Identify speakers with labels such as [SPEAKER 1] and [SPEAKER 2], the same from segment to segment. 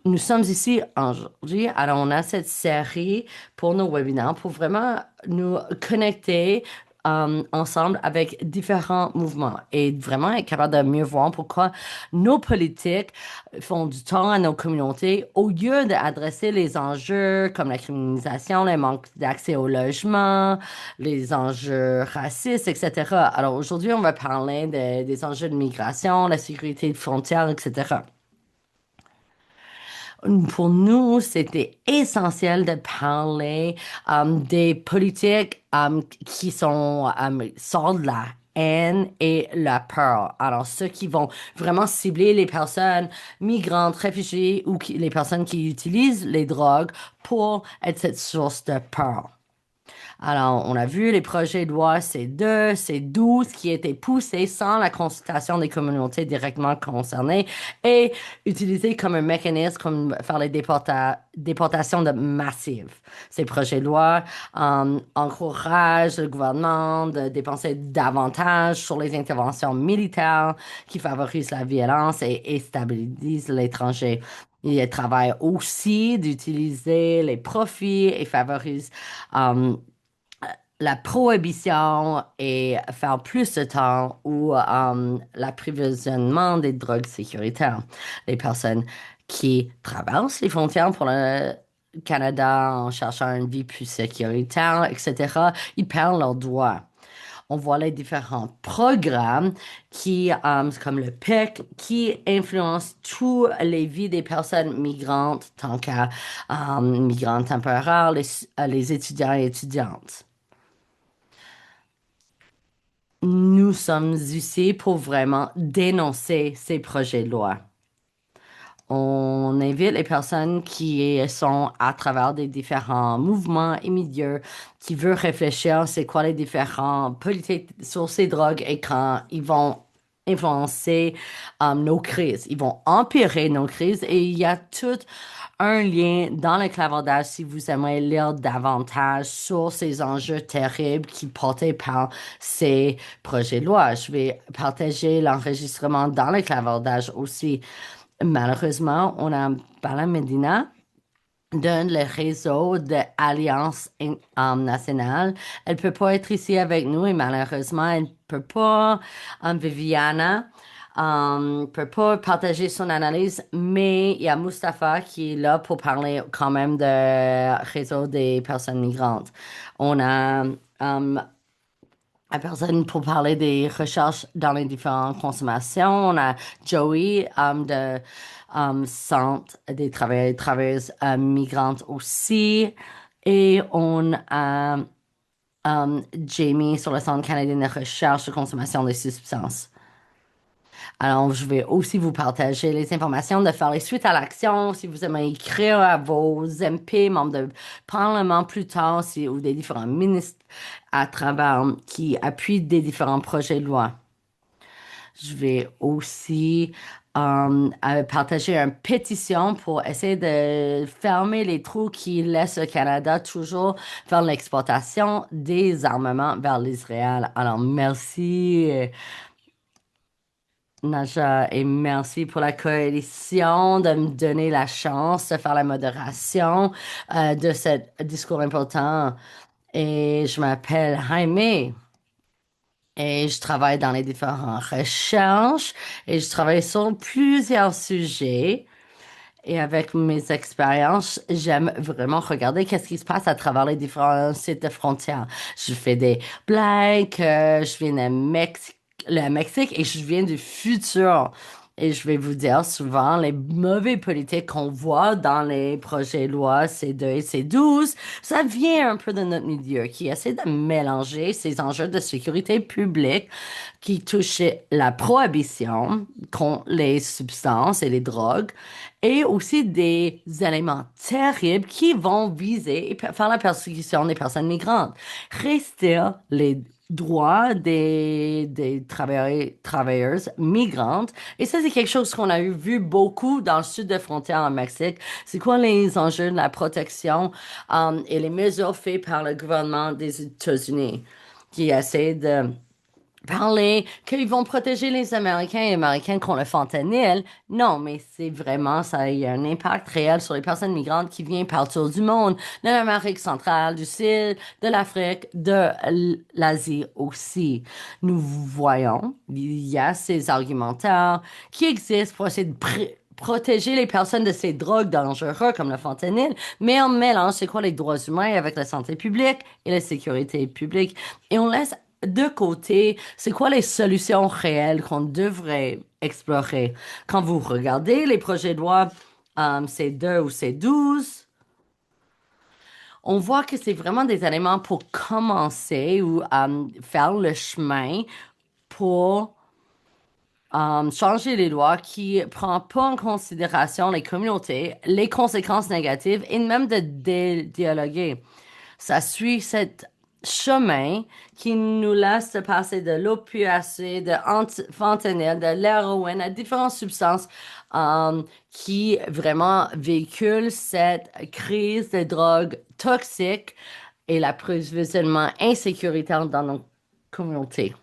[SPEAKER 1] Nous sommes ici aujourd'hui, alors on a cette série pour nos webinaires pour vraiment nous connecter ensemble avec différents mouvements et vraiment être capable de mieux voir pourquoi nos politiques font du tort à nos communautés au lieu d'adresser les enjeux comme la criminalisation, le manque d'accès au logement, les enjeux racistes, etc. Alors aujourd'hui, on va parler des enjeux de migration, la sécurité de frontières, etc. Pour nous, c'était essentiel de parler des politiques qui sont sortent de la haine et la peur. Alors, ceux qui vont vraiment cibler les personnes migrantes, réfugiées ou les personnes qui utilisent les drogues pour être cette source de peur. Alors, on a vu les projets de loi C2, C12 qui étaient poussés sans la consultation des communautés directement concernées et utilisés comme un mécanisme comme faire les déportations massives. Ces projets de loi encouragent le gouvernement de dépenser davantage sur les interventions militaires qui favorisent la violence et stabilisent l'étranger. Il travaille aussi d'utiliser les profits et favorise euh, la prohibition et faire plus de temps ou l'approvisionnement des drogues sécuritaires. Les personnes qui traversent les frontières pour le Canada en cherchant une vie plus sécuritaire, etc., ils perdent leurs droits. On voit les différents programmes comme le PIC, qui influencent toutes les vies des personnes migrantes, tant qu'à migrantes temporaires, les étudiants et étudiantes. Nous sommes ici pour vraiment dénoncer ces projets de loi. On invite les personnes qui sont à travers des différents mouvements et milieux qui veulent réfléchir c'est quoi les différents politiques sur ces drogues et quand ils vont influencer nos crises. Ils vont empirer nos crises et il y a tout un lien dans le clavardage si vous aimeriez lire davantage sur ces enjeux terribles qui portaient par ces projets de loi. Je vais partager l'enregistrement dans le clavardage aussi. Malheureusement, on a Bala Medina d'un le réseau de Alliance nationale. Elle peut pas être ici avec nous et malheureusement, elle peut pas. Viviana peut pas partager son analyse, mais il y a Mustapha qui est là pour parler quand même de réseau des personnes migrantes. On a la personne pour parler des recherches dans les différentes consommations. On a Joey de Centre des travailleurs et travailleuses migrantes aussi. Et on a Jamie sur le Centre canadien de recherche de consommation des substances. Alors, je vais aussi vous partager les informations de faire les suites à l'action si vous aimez écrire à vos MP, membres de Parlement plus tard, ou des différents ministres à travers qui appuient des différents projets de loi. Je vais aussi partager une pétition pour essayer de fermer les trous qui laissent le Canada toujours faire l'exportation des armements vers l'Israël. Alors, merci. Naja, et merci pour la coalition de me donner la chance de faire la modération de ce discours important. Et je m'appelle Jaime et je travaille dans les différentes recherches et je travaille sur plusieurs sujets. Et avec mes expériences, j'aime vraiment regarder qu'est-ce qui se passe à travers les différents sites de frontières. Je fais des blagues, je viens de le Mexique et je viens du futur. Et je vais vous dire souvent les mauvais politiques qu'on voit dans les projets de loi C2 et C12, ça vient un peu de notre milieu qui essaie de mélanger ces enjeux de sécurité publique qui touchent la prohibition contre les substances et les drogues et aussi des éléments terribles qui vont viser et faire la persécution des personnes migrantes. Rester les droits des travailleurs, travailleuses migrantes. Et ça, c'est quelque chose qu'on a vu beaucoup dans le sud de frontière en Mexique. C'est quoi les enjeux de la protection et les mesures faites par le gouvernement des États-Unis qui essaie de parler qu'ils vont protéger les Américains et Américaines contre le fentanyl. Non, mais c'est vraiment, ça a eu un impact réel sur les personnes migrantes qui viennent partout du monde, de l'Amérique centrale, du Sud, de l'Afrique, de l'Asie aussi. Nous voyons, il y a ces argumentaires qui existent pour essayer de protéger les personnes de ces drogues dangereuses comme le fentanyl, mais on mélange c'est quoi les droits humains avec la santé publique et la sécurité publique. Et on laisse de côté, c'est quoi les solutions réelles qu'on devrait explorer? Quand vous regardez les projets de loi C2 ou C12, on voit que c'est vraiment des éléments pour commencer ou faire le chemin pour changer les lois qui ne prend pas en considération les communautés, les conséquences négatives et même de dialoguer. Ça suit cet chemin qui nous laisse passer de l'opiacé, de fentanyl, de l'héroïne à différentes substances qui vraiment véhiculent cette crise de drogue toxique et l'approvisionnement insécuritaire dans nos communautés.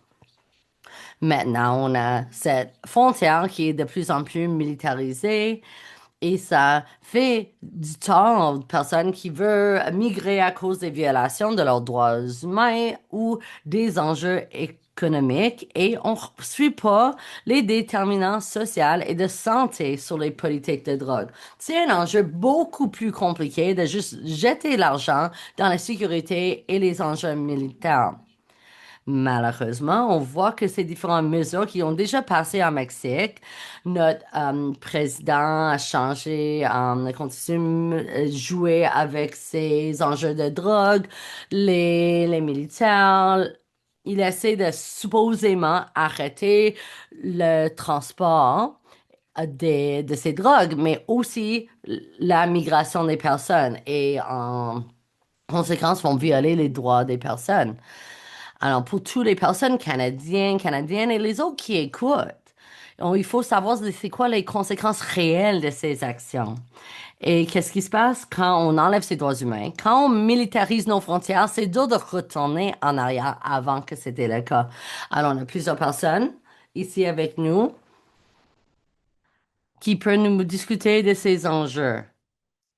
[SPEAKER 1] Maintenant, on a cette frontière qui est de plus en plus militarisée et ça fait du tort aux personnes qui veulent migrer à cause des violations de leurs droits humains ou des enjeux économiques et on ne suit pas les déterminants sociaux et de santé sur les politiques de drogue. C'est un enjeu beaucoup plus compliqué de juste jeter l'argent dans la sécurité et les enjeux militaires. Malheureusement, on voit que ces différentes mesures qui ont déjà passé en Mexique, notre président a changé, a continué à jouer avec ces enjeux de drogue, les militaires. Il essaie de supposément arrêter le transport de ces drogues, mais aussi la migration des personnes et en conséquence vont violer les droits des personnes. Alors, pour toutes les personnes canadiennes, canadiennes et les autres qui écoutent, il faut savoir c'est quoi les conséquences réelles de ces actions. Et qu'est-ce qui se passe quand on enlève ces droits humains? Quand on militarise nos frontières, c'est dur de retourner en arrière avant que c'était le cas. Alors, on a plusieurs personnes ici avec nous qui peuvent nous discuter de ces enjeux.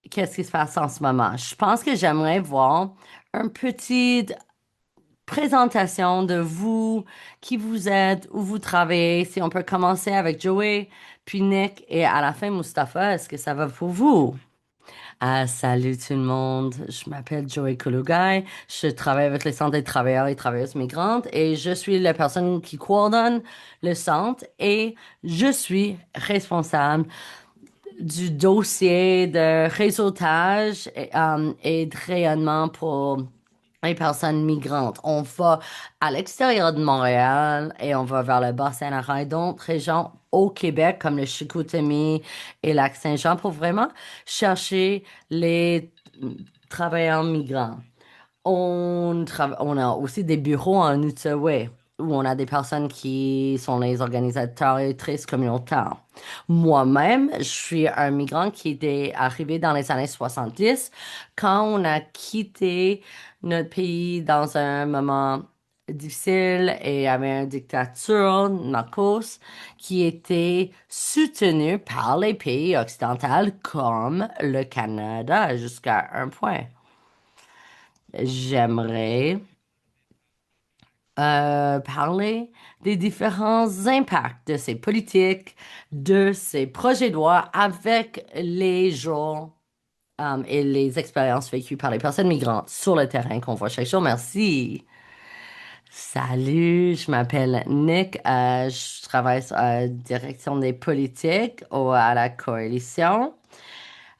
[SPEAKER 1] Qu'est-ce qui se passe en ce moment? Je pense que j'aimerais voir un petit présentation de vous, qui vous êtes, où vous travaillez. Si on peut commencer avec Joey, puis Nick et à la fin Mustapha, est-ce que ça va pour vous? Ah, salut tout le monde, je m'appelle Joey Kulugai, je travaille avec le Centre des travailleurs et travailleuses migrantes et je suis la personne qui coordonne le centre et je suis responsable du dossier de réseautage et de rayonnement pour les personnes migrantes. On va à l'extérieur de Montréal et on va vers le Bas-Saint-Laurent et d'autres régions au Québec, comme le Chicoutimi et Lac-Saint-Jean, pour vraiment chercher les travailleurs migrants. On a aussi des bureaux en Outaouais où on a des personnes qui sont les organisateurs et actrices communautaires. Moi-même, je suis un migrant qui était arrivé dans les années 70 quand on a quitté notre pays dans un moment difficile et il y avait une dictature, Marcos, qui était soutenue par les pays occidentaux comme le Canada jusqu'à un point. J'aimerais parler des différents impacts de ces politiques, de ces projets de loi avec les jours et les expériences vécues par les personnes migrantes sur le terrain qu'on voit chaque jour. Merci. Salut, je m'appelle Nick. Je travaille sur la direction des politiques à la coalition.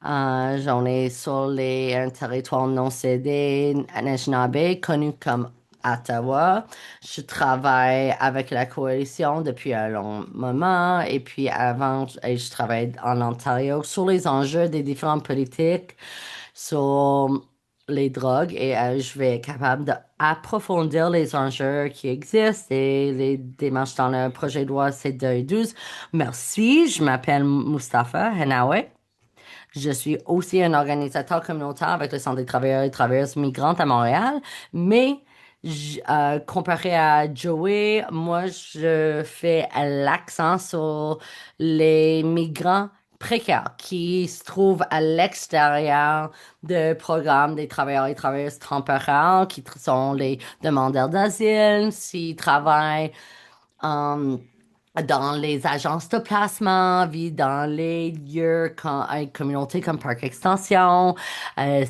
[SPEAKER 1] J'en ai sur un territoire non cédé, Anishinaabe, connu comme Ottawa. Je travaille avec la coalition depuis un long moment et puis avant, je travaille en Ontario sur les enjeux des différentes politiques, sur les drogues et je vais être capable d'approfondir les enjeux qui existent et les démarches dans le projet de loi C212. Merci, je m'appelle Mustapha Henawe. Je suis aussi un organisateur communautaire avec le Centre des travailleurs et travailleuses migrantes à Montréal, mais Comparé à Joey, moi, je fais l'accent sur les migrants précaires qui se trouvent à l'extérieur de programmes des travailleurs et travailleuses temporaires, sont les demandeurs d'asile, s'ils travaillent euh, dans les agences de placement, vivent dans les lieux communautés comme Parc Extension,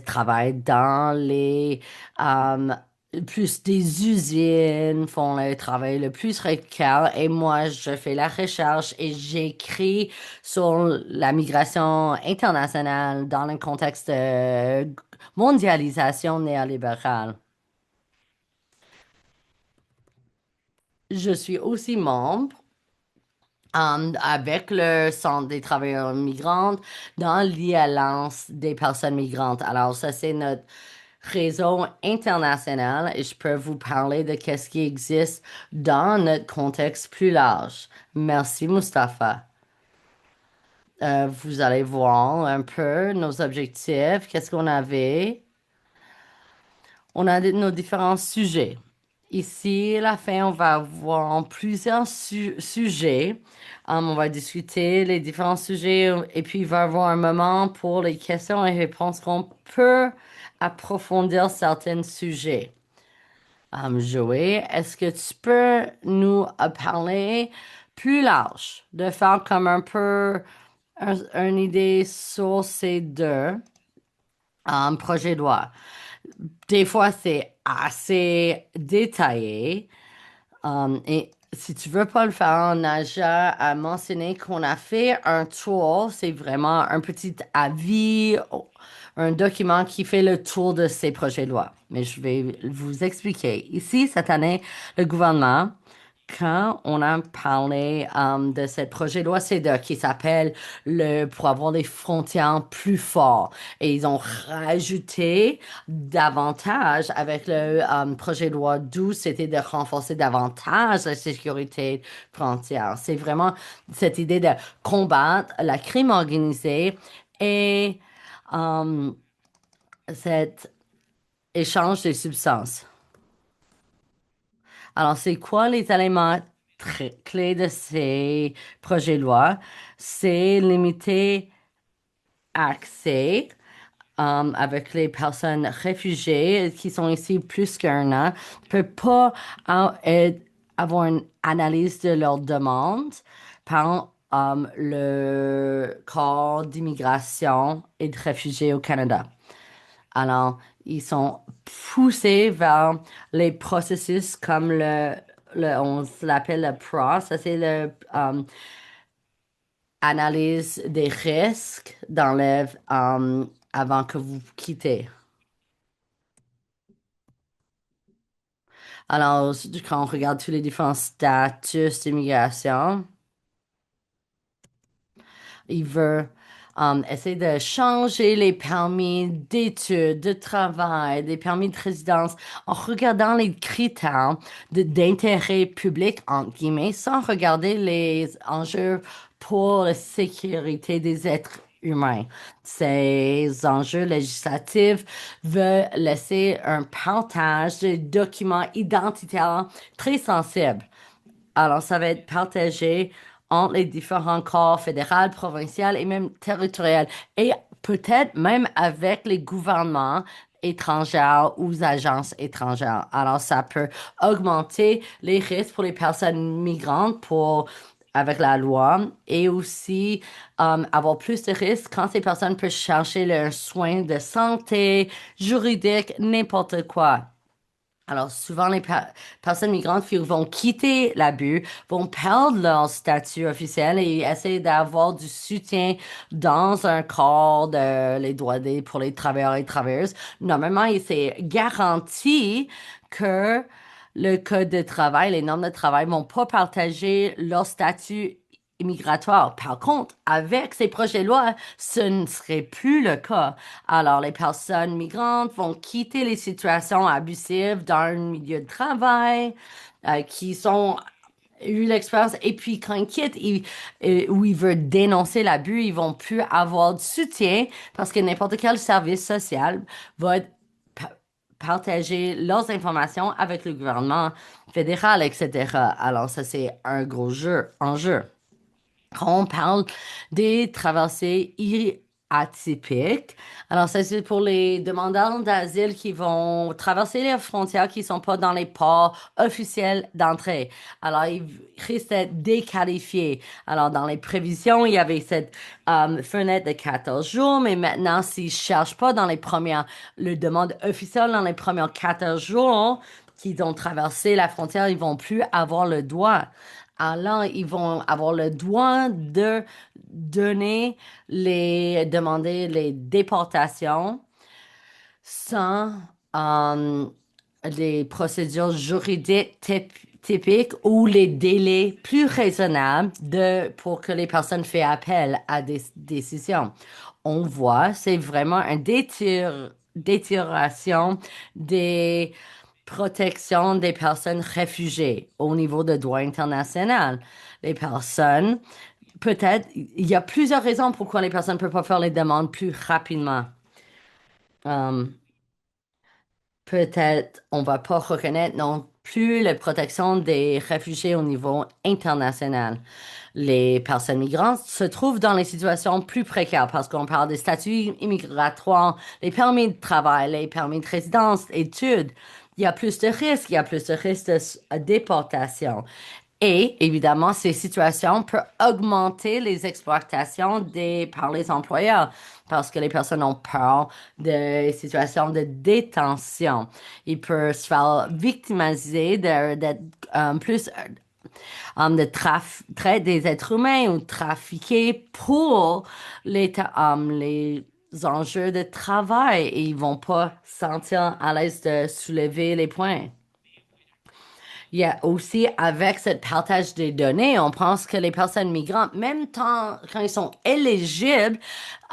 [SPEAKER 1] travaillent dans les euh, plus des usines, font le travail le plus précaire et moi je fais la recherche et j'écris sur la migration internationale dans le contexte de mondialisation néolibérale. Je suis aussi membre avec le Centre des travailleurs migrants dans l'Alliance des personnes migrantes. Alors, ça, c'est notre réseau international et je peux vous parler de qu'est-ce qui existe dans notre contexte plus large. Merci, Mustapha. Vous allez voir un peu nos objectifs, qu'est-ce qu'on avait. On a nos différents sujets. Ici, à la fin, on va voir plusieurs sujets. On va discuter les différents sujets et puis il va y avoir un moment pour les questions et réponses qu'on peut approfondir certains sujets. Joey, est-ce que tu peux nous parler plus large, de faire comme un peu une idée sur ces deux projets de loi? Des fois, c'est assez détaillé. Et si tu veux pas le faire, on a déjà à mentionner qu'on a fait un tour. C'est vraiment un petit avis, un document qui fait le tour de ces projets de loi. Mais je vais vous expliquer. Ici, cette année, le gouvernement, quand on a parlé de ce projet de loi C2 qui s'appelle le pour avoir des frontières plus fortes et ils ont rajouté davantage avec le projet de loi 12, c'était de renforcer davantage la sécurité frontière. C'est vraiment cette idée de combattre la crime organisée et euh, cet échange de substances. Alors, c'est quoi les éléments clés de ces projets de loi? C'est limiter accès avec les personnes réfugiées qui sont ici plus qu'un an. Ne peut pas avoir une analyse de leurs demandes par le corps d'immigration et de réfugiés au Canada. Alors, ils sont poussés vers les processus comme on l'appelle le PROS, ça c'est le analyse des risques d'enlève avant que vous quittez. Alors, quand on regarde tous les différents statuts d'immigration, il veut essayer de changer les permis d'études, de travail, des permis de résidence en regardant les critères d'intérêt public, entre guillemets, sans regarder les enjeux pour la sécurité des êtres humains. Ces enjeux législatifs veulent laisser un partage de documents identitaires très sensibles. Alors, ça va être partagé entre les différents corps fédéral, provincial et même territorial. Et peut-être même avec les gouvernements étrangers ou agences étrangères. Alors, ça peut augmenter les risques pour les personnes migrantes avec la loi et aussi avoir plus de risques quand ces personnes peuvent chercher leurs soins de santé, juridique, n'importe quoi. Alors, souvent, les personnes migrantes qui vont quitter l'abus, vont perdre leur statut officiel et essayer d'avoir du soutien dans un corps de les droits pour les travailleurs et travailleuses. Normalement, c'est garanti que le code de travail, les normes de travail vont pas partager leur statut immigratoire. Par contre, avec ces projets de loi, ce ne serait plus le cas. Alors, les personnes migrantes vont quitter les situations abusives dans le milieu de travail, qui sont eu l'expérience et puis quand ils quittent où ils veulent dénoncer l'abus, ils vont plus avoir de soutien parce que n'importe quel service social va être partager leurs informations avec le gouvernement fédéral, etc. Alors, ça, c'est un gros enjeu. Quand on parle des traversées atypiques, alors ça c'est pour les demandeurs d'asile qui vont traverser les frontières qui sont pas dans les ports officiels d'entrée. Alors ils risquent d'être déqualifiés. Alors dans les prévisions, il y avait cette fenêtre de 14 jours, mais maintenant s'ils cherchent pas dans les premières, le demande officielle dans les premiers 14 jours qu'ils ont traversé la frontière, ils vont plus avoir le droit. Alors, ils vont avoir le droit de demander les déportations sans euh, les procédures juridiques typiques ou les délais plus raisonnables pour que les personnes fassent appel à des décisions. On voit, c'est vraiment une détérioration des protections des personnes réfugiées au niveau de droit international. Les personnes, peut-être, il y a plusieurs raisons pourquoi les personnes ne peuvent pas faire les demandes plus rapidement. Euh, Peut-être on va pas reconnaître non plus la protection des réfugiés au niveau international. Les personnes migrantes se trouvent dans les situations plus précaires parce qu'on parle des statuts immigratoires, les permis de travail, les permis de résidence, études. Il y a plus de risques, il y a plus de risques de déportation. Et évidemment, ces situations peuvent augmenter les exploitations par les employeurs parce que les personnes ont peur de situations de détention. Ils peuvent se faire victimiser d'être plus de traite des êtres humains ou trafiquer pour les enjeux de travail et ils vont pas se sentir à l'aise de soulever les points. Il y a aussi, avec ce partage des données, on pense que les personnes migrantes, même quand ils sont éligibles,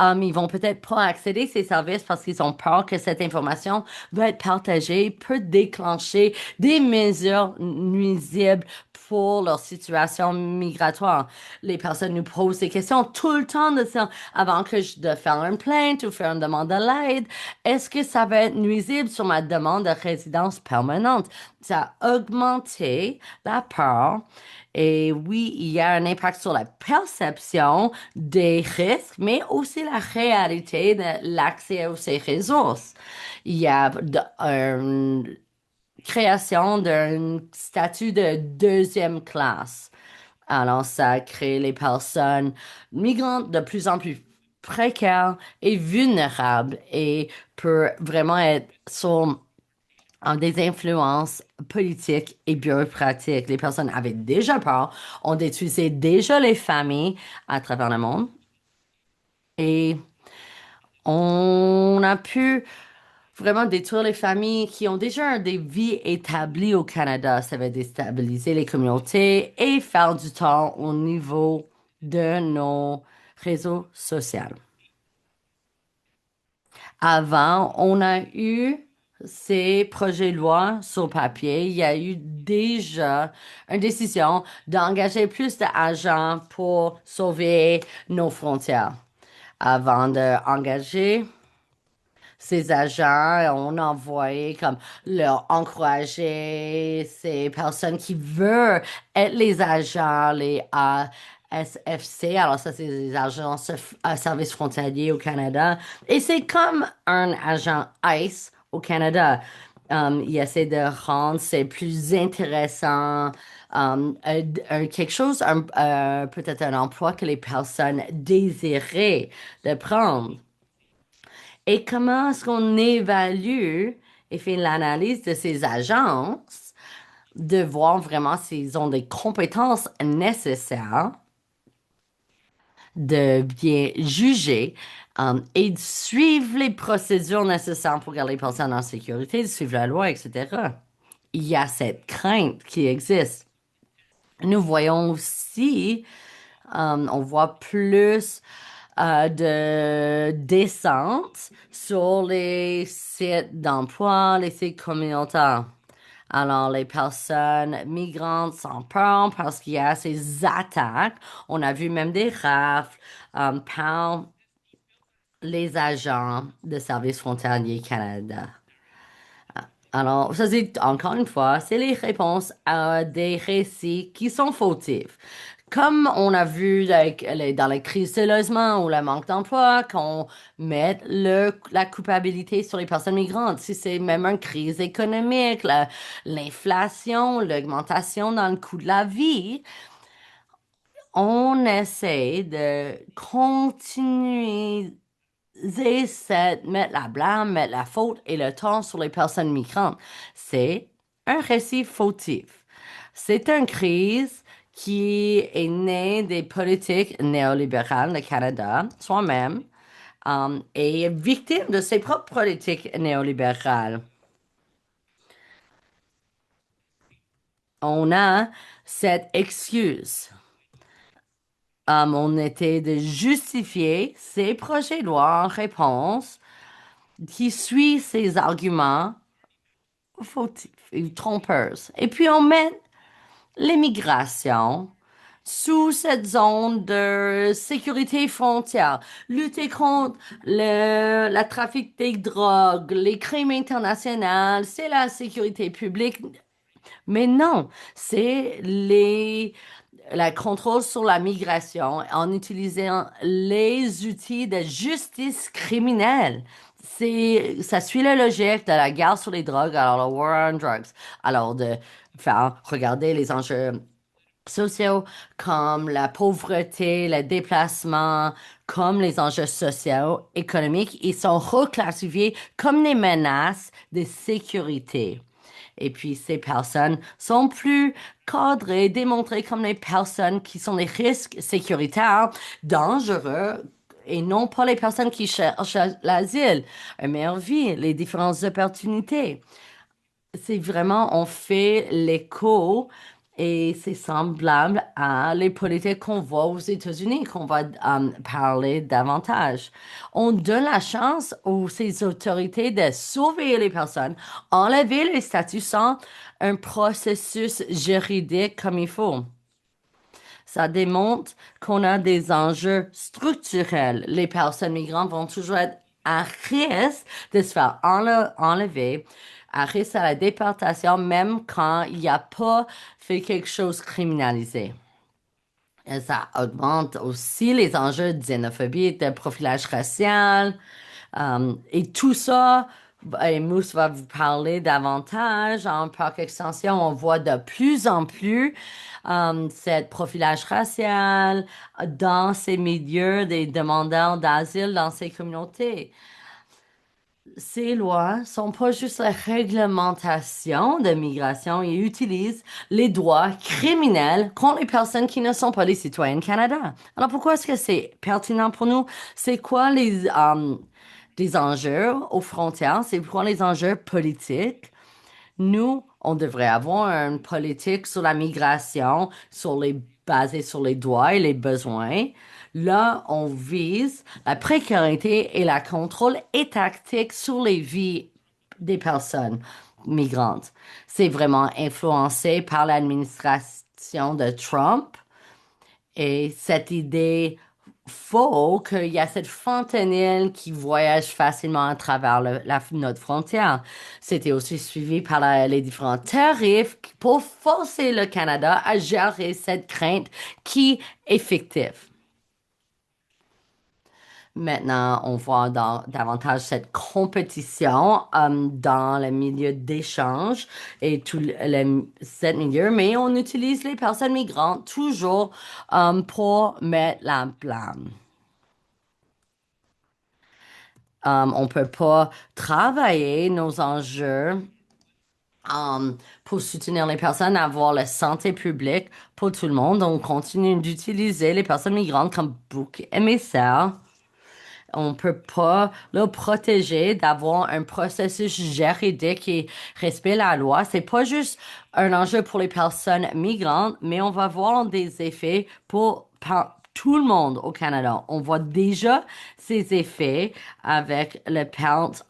[SPEAKER 1] ils vont peut-être pas accéder à ces services parce qu'ils ont peur que cette information va être partagée, peut déclencher des mesures nuisibles pour leur situation migratoire. Les personnes nous posent des questions tout le temps de ça, avant de faire une plainte ou faire une demande de l'aide. Est-ce que ça va être nuisible sur ma demande de résidence permanente? Ça a augmenté la peur. Et oui, il y a un impact sur la perception des risques, mais aussi la réalité de l'accès à ces ressources. Il y a une création d'un statut de deuxième classe. Alors, ça crée les personnes migrantes de plus en plus précaires et vulnérables et peut vraiment être sur des influences politiques et bureaucratiques. Les personnes avaient déjà peur, ont détruisé déjà les familles à travers le monde et on a pu vraiment détruire les familles qui ont déjà des vies établies au Canada. Ça va déstabiliser les communautés et faire du tort au niveau de nos réseaux sociaux. Avant, on a eu ces projets de loi sur papier. Il y a eu déjà une décision d'engager plus d'agents pour sauver nos frontières. Avant d'engager ces agents, on envoyait comme leur encourager ces personnes qui veulent être les agents, les ASFC. Alors ça, c'est les agents à service frontalier au Canada. Et c'est comme un agent ICE au Canada. Il essaie de rendre c'est plus intéressant, quelque chose, peut-être un emploi que les personnes désiraient de prendre. Et comment est-ce qu'on évalue et fait l'analyse de ces agences, de voir vraiment s'ils ont des compétences nécessaires, de bien juger et de suivre les procédures nécessaires pour garder les personnes en sécurité, de suivre la loi, etc. Il y a cette crainte qui existe. Nous voyons aussi, on voit plus de descente sur les sites d'emploi, les sites communautaires. Alors, les personnes migrantes sont peur parce qu'il y a ces attaques. On a vu même des rafles par les agents de Service frontalier Canada. Alors, ça c'est encore une fois, c'est les réponses à des récits qui sont fautifs. Comme on a vu dans les crises de logement ou le manque d'emploi, qu'on met la culpabilité sur les personnes migrantes. Si c'est même une crise économique, l'inflation, l'augmentation dans le coût de la vie, on essaie de continuer mettre la blâme, mettre la faute et le tort sur les personnes migrantes. C'est un récit fautif. C'est une crise qui est née des politiques néolibérales du Canada, soi-même, et est victime de ses propres politiques néolibérales. On a cette excuse. On était de justifier ces projets de loi en réponse qui suit ces arguments fautifs et trompeurs. Et puis on met l'immigration sous cette zone de sécurité frontière, lutter contre le trafic des drogues, les crimes internationaux, c'est la sécurité publique. Mais non, c'est la contrôle sur la migration en utilisant les outils de justice criminelle. Ça suit la logique de la guerre sur les drogues, alors le war on drugs. Alors de faire regarder les enjeux sociaux comme la pauvreté, le déplacement, comme les enjeux sociaux, économiques, ils sont reclassifiés comme des menaces de sécurité. Et puis, ces personnes sont plus cadrées, démontrées comme des personnes qui sont des risques sécuritaires, dangereux, et non pas les personnes qui cherchent l'asile, une meilleure vie, les différentes opportunités. C'est vraiment, on fait l'écho et c'est semblable à les politiques qu'on voit aux États-Unis, qu'on va parler davantage. On donne la chance aux ces autorités de sauver les personnes, enlever les statuts sans un processus juridique comme il faut. Ça démontre qu'on a des enjeux structurels. Les personnes migrantes vont toujours être à risque de se faire enlever, à risque à la déportation, même quand il n'y a pas fait quelque chose criminalisé. Et ça augmente aussi les enjeux de xénophobie, de profilage racial, et tout ça, et Mousse va vous parler davantage. En par extension, on voit de plus en plus cette profilage racial dans ces milieux des demandeurs d'asile dans ces communautés. Ces lois sont pas juste la réglementation de migration, ils utilisent les droits criminels contre les personnes qui ne sont pas des citoyens Canada. Alors pourquoi est-ce que c'est pertinent pour nous? C'est quoi des enjeux aux frontières? C'est quoi les enjeux politiques? Nous, on devrait avoir une politique sur la migration, basée sur les droits et les besoins. Là, on vise la précarité et la contrôle étatique sur les vies des personnes migrantes. C'est vraiment influencé par l'administration de Trump et cette idée faux qu'il y a cette fentanyl qui voyage facilement à travers notre frontière. C'était aussi suivi par les différents tarifs pour forcer le Canada à gérer cette crainte qui est fictive. Maintenant, on voit davantage cette compétition dans le milieu d'échange et ce milieu, mais on utilise les personnes migrantes toujours pour mettre la blâme. On peut pas travailler nos enjeux pour soutenir les personnes, avoir la santé publique pour tout le monde. On continue d'utiliser les personnes migrantes comme bouc émissaire. On peut pas le protéger d'avoir un processus juridique qui respecte la loi. C'est pas juste un enjeu pour les personnes migrantes, mais on va voir des effets pour tout le monde au Canada. On voit déjà ces effets avec le perte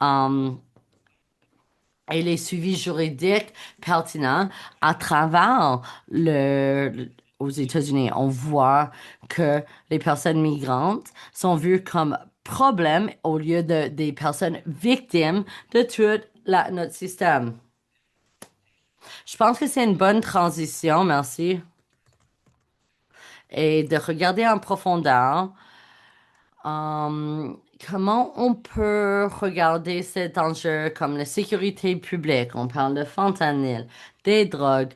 [SPEAKER 1] et les suivis juridiques pertinents à travers aux États-Unis. On voit que les personnes migrantes sont vues comme problèmes au lieu de des personnes victimes de tout notre système. Je pense que c'est une bonne transition, merci. Et de regarder en profondeur comment on peut regarder cet enjeu comme la sécurité publique. On parle de fentanyl, des drogues,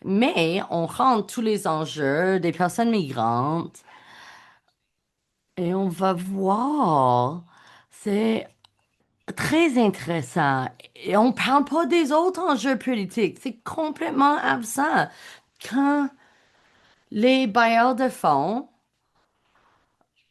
[SPEAKER 1] mais on rentre tous les enjeux des personnes migrantes et on va voir. C'est très intéressant. Et on parle pas des autres enjeux politiques. C'est complètement absent. Quand les bailleurs de fonds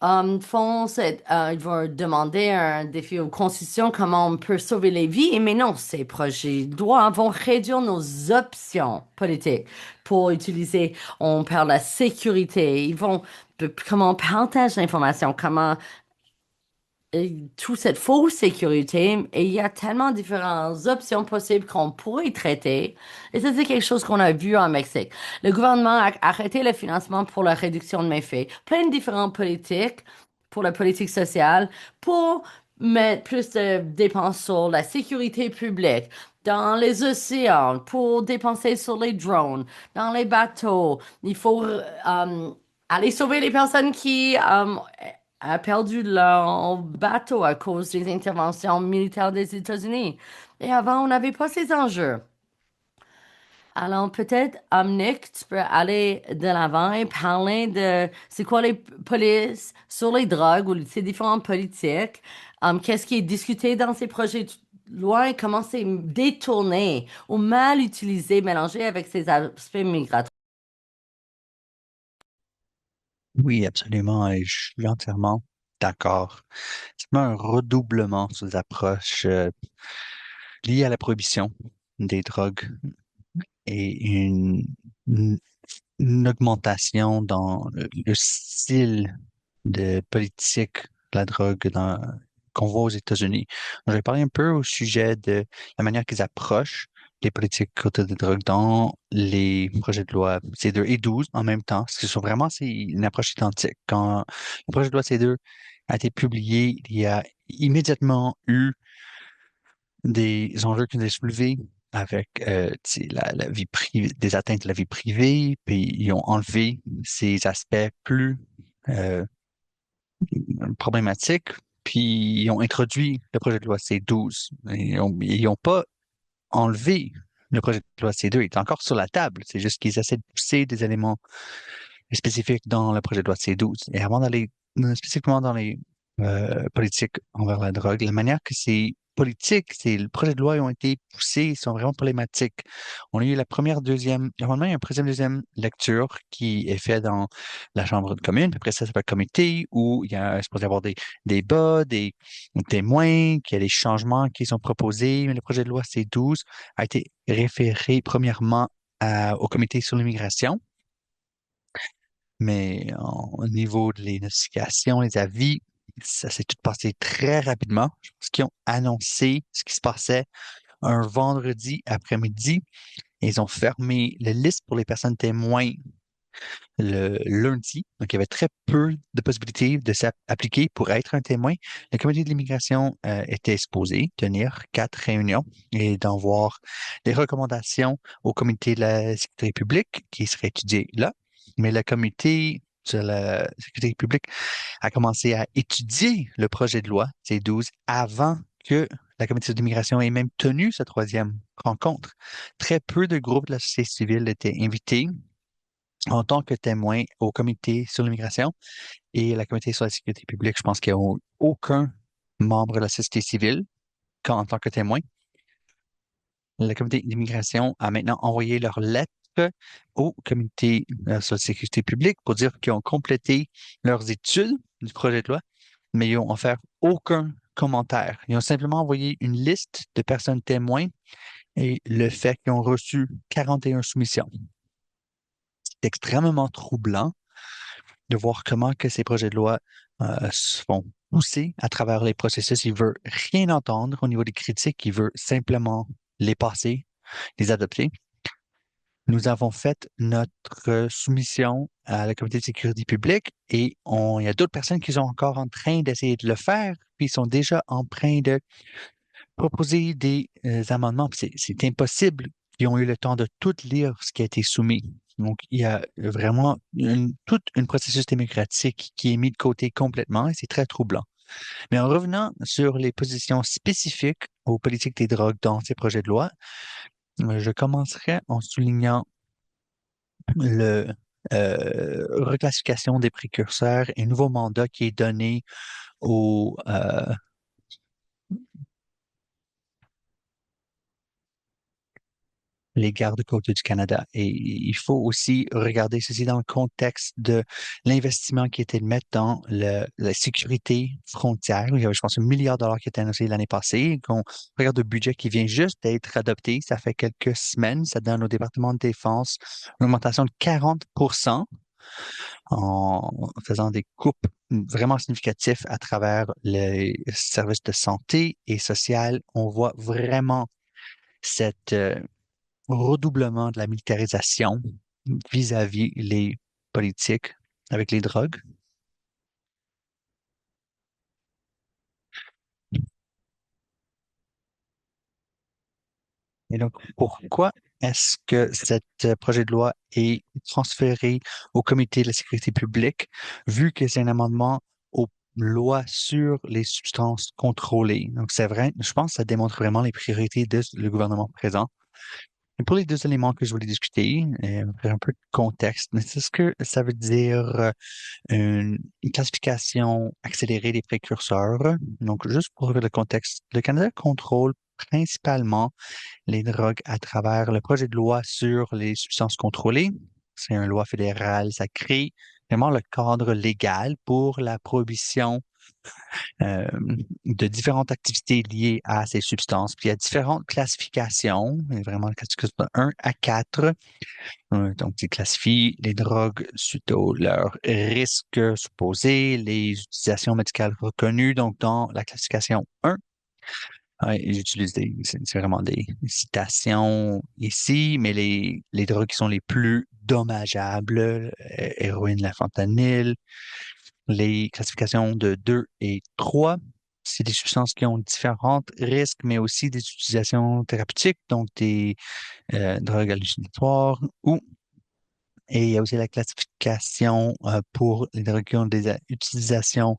[SPEAKER 1] ils vont demander un défi aux constitutions, comment on peut sauver les vies. Mais non, ces projets de loi vont réduire nos options politiques pour utiliser, on parle de la sécurité. Ils vont, comment on partage l'information, comment toute cette fausse sécurité, et il y a tellement différentes options possibles qu'on pourrait traiter. Et ça, c'est quelque chose qu'on a vu en Mexique. Le gouvernement a arrêté le financement pour la réduction de méfaits. Plein de différentes politiques pour la politique sociale, pour mettre plus de dépenses sur la sécurité publique, dans les océans, pour dépenser sur les drones, dans les bateaux. Il faut aller sauver les personnes qui a perdu leur bateau à cause des interventions militaires des États-Unis. Et avant, on n'avait pas ces enjeux. Alors peut-être, Nick, tu peux aller de l'avant et parler de c'est quoi les polices sur les drogues ou ces différentes politiques. Qu'est-ce qui est discuté dans ces projets de loi et comment c'est détourné ou mal utilisé, mélangé avec ces aspects migratoires.
[SPEAKER 2] Oui, absolument, et je suis entièrement d'accord. C'est un redoublement sur les approches liées à la prohibition des drogues et une, une augmentation dans le style de politique de la drogue qu'on voit aux États-Unis. Je vais parler un peu au sujet de la manière qu'ils approchent les politiques autour des drogues dans les projets de loi C2 et 12 en même temps. Ce qui sont vraiment, c'est une approche identique. Quand le projet de loi C2 a été publié, il y a immédiatement eu des enjeux qui ont été soulevés avec tu sais, la vie privée, des atteintes à la vie privée, puis ils ont enlevé ces aspects plus euh, problématiques, puis ils ont introduit le projet de loi C12. Ils ont pas enlevé le projet de loi C2, il est encore sur la table. C'est juste qu'ils essaient de pousser des éléments spécifiques dans le projet de loi C12. Et avant d'aller spécifiquement dans les politiques envers la drogue, la manière que ces politiques, ces le projet de loi ont été poussés sont vraiment problématiques. On a eu la première, deuxième, normalement, il y a une deuxième lecture qui est faite dans la Chambre de commune, puis après ça s'appelle comité, où il y a supposé y avoir des débats, des témoins, qu'il y a des changements qui sont proposés, mais le projet de loi C12 a été référé premièrement au comité sur l'immigration. Mais au niveau de les notifications, les avis, ça s'est tout passé très rapidement. Je pense qu'ils ont annoncé ce qui se passait un vendredi après-midi et ils ont fermé la liste pour les personnes témoins le lundi. Donc, il y avait très peu de possibilités de s'appliquer pour être un témoin. Le comité de l'immigration était supposé tenir 4 réunions et d'envoyer des recommandations au comité de la sécurité publique qui serait étudié là. Mais le comité de la sécurité publique a commencé à étudier le projet de loi C12 avant que la commission d'immigration ait même tenu sa troisième rencontre. Très peu de groupes de la société civile étaient invités en tant que témoins au comité sur l'immigration et la comité sur la sécurité publique. Je pense qu'il n'y a aucun membre de la société civile en tant que témoin. Le comité d'immigration a maintenant envoyé leur lettre au comité sur la sécurité publique pour dire qu'ils ont complété leurs études du projet de loi, mais ils n'ont offert aucun commentaire. Ils ont simplement envoyé une liste de personnes témoins et le fait qu'ils ont reçu 41 soumissions. C'est extrêmement troublant de voir comment que ces projets de loi se font pousser à travers les processus. Il veut rien entendre au niveau des critiques, il veut simplement les passer, les adopter. Nous avons fait notre soumission à la comité de sécurité publique et il y a d'autres personnes qui sont encore en train d'essayer de le faire, puis ils sont déjà en train de proposer des amendements. Puis c'est impossible qui ont eu le temps de tout lire ce qui a été soumis. Donc, il y a vraiment tout un processus démocratique qui est mis de côté complètement et c'est très troublant. Mais en revenant sur les positions spécifiques aux politiques des drogues dans ces projets de loi, je commencerai en soulignant le reclassification des précurseurs et un nouveau mandat qui est donné aux, les gardes-côtes du Canada. Et il faut aussi regarder ceci dans le contexte de l'investissement qui était de mettre dans la sécurité frontière. Il y avait, je pense, 1 milliard de dollars qui a été annoncé l'année passée. Qu'on regarde le budget qui vient juste d'être adopté, ça fait quelques semaines, ça donne au département de défense une augmentation de 40% en faisant des coupes vraiment significatives à travers les services de santé et social. On voit vraiment cette redoublement de la militarisation vis-à-vis les politiques avec les drogues. Et donc, pourquoi est-ce que cet projet de loi est transféré au Comité de la sécurité publique, vu que c'est un amendement aux lois sur les substances contrôlées? Donc, c'est vrai, je pense que ça démontre vraiment les priorités de le gouvernement présent. Et pour les deux éléments que je voulais discuter, faire un peu de contexte, mais c'est ce que ça veut dire une classification accélérée des précurseurs. Donc, juste pour revenir le contexte, le Canada contrôle principalement les drogues à travers le projet de loi sur les substances contrôlées. C'est une loi fédérale, ça crée vraiment le cadre légal pour la prohibition euh, de différentes activités liées à ces substances. Puis il y a différentes classifications, il y a vraiment la classification de 1 à 4. Donc, ils classifient les drogues suite à leur risque supposé, les utilisations médicales reconnues. Donc, dans la classification 1, j'utilise c'est vraiment des citations ici, mais les drogues qui sont les plus dommageables, héroïne, la fentanyl, les classifications de 2 et 3, c'est des substances qui ont différents risques, mais aussi des utilisations thérapeutiques, donc des drogues hallucinatoires ou et il y a aussi la classification pour les drogues qui ont des utilisations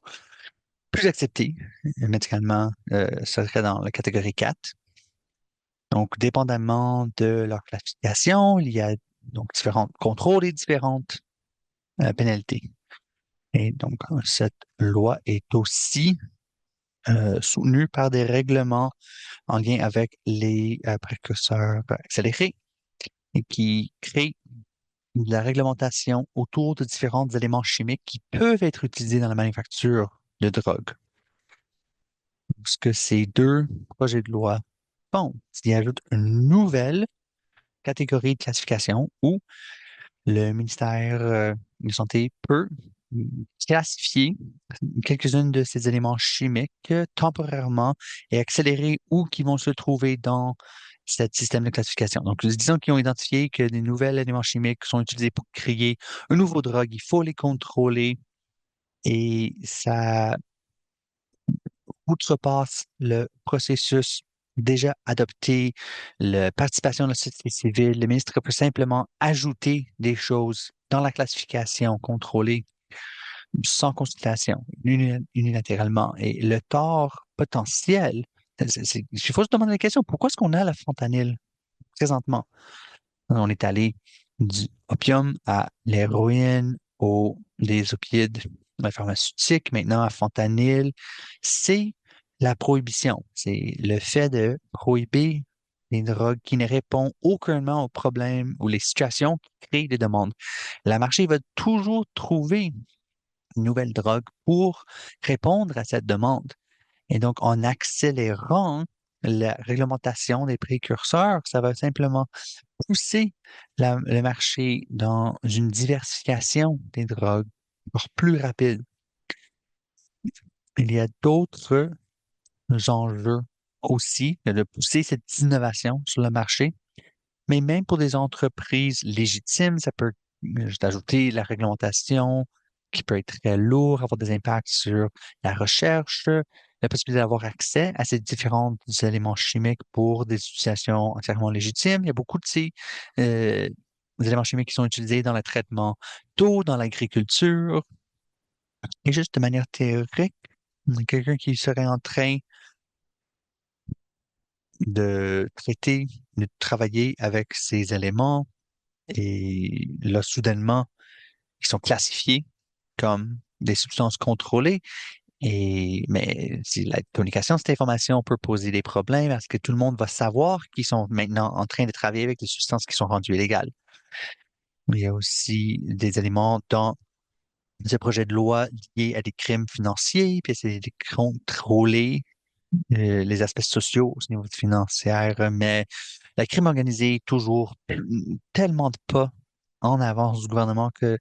[SPEAKER 2] plus acceptées médicalement, ça serait dans la catégorie 4. Donc, dépendamment de leur classification, il y a donc différents contrôles et différentes pénalités. Et donc, cette loi est aussi soutenue par des règlements en lien avec les précurseurs accélérés et qui créent de la réglementation autour de différents éléments chimiques qui peuvent être utilisés dans la manufacture de drogue. Ce que ces deux projets de loi font, c'est qu'ils ajoutent une nouvelle catégorie de classification où le ministère de la Santé peut classifier quelques-unes de ces éléments chimiques temporairement et accélérer où qui vont se trouver dans ce système de classification. Donc, disons qu'ils ont identifié que des nouveaux éléments chimiques sont utilisés pour créer un nouveau drogue, il faut les contrôler et ça outrepasse le processus déjà adopté, la participation de la société civile. Le ministre peut simplement ajouter des choses dans la classification contrôlée sans consultation, unilatéralement. Et le tort potentiel, il faut se demander la question, pourquoi est-ce qu'on a la fentanyl présentement? On est allé du opium à l'héroïne, aux des opides pharmaceutiques, maintenant à fentanyl. C'est la prohibition. C'est le fait de prohiber les drogues qui ne répondent aucunement aux problèmes ou les situations qui créent des demandes. La marché va toujours trouver une nouvelle drogue pour répondre à cette demande. Et donc, en accélérant la réglementation des précurseurs, ça va simplement pousser le marché dans une diversification des drogues encore plus rapide. Il y a d'autres enjeux aussi de pousser cette innovation sur le marché, mais même pour des entreprises légitimes, ça peut juste ajouter la réglementation qui peut être très lourde, avoir des impacts sur la recherche, la possibilité d'avoir accès à ces différents éléments chimiques pour des utilisations entièrement légitimes. Il y a beaucoup de ces euh, éléments chimiques qui sont utilisés dans le traitement d'eau, dans l'agriculture, et juste de manière théorique, quelqu'un qui serait en train de traiter, de travailler avec ces éléments, et là, soudainement, ils sont classifiés comme des substances contrôlées. Mais si la communication, cette information peut poser des problèmes parce que tout le monde va savoir qu'ils sont maintenant en train de travailler avec des substances qui sont rendues illégales. Il y a aussi des éléments dans ce projet de loi liés à des crimes financiers, puis c'est de contrôler les aspects sociaux au niveau financier, mais la crime organisée est toujours tellement de pas en avance du gouvernement que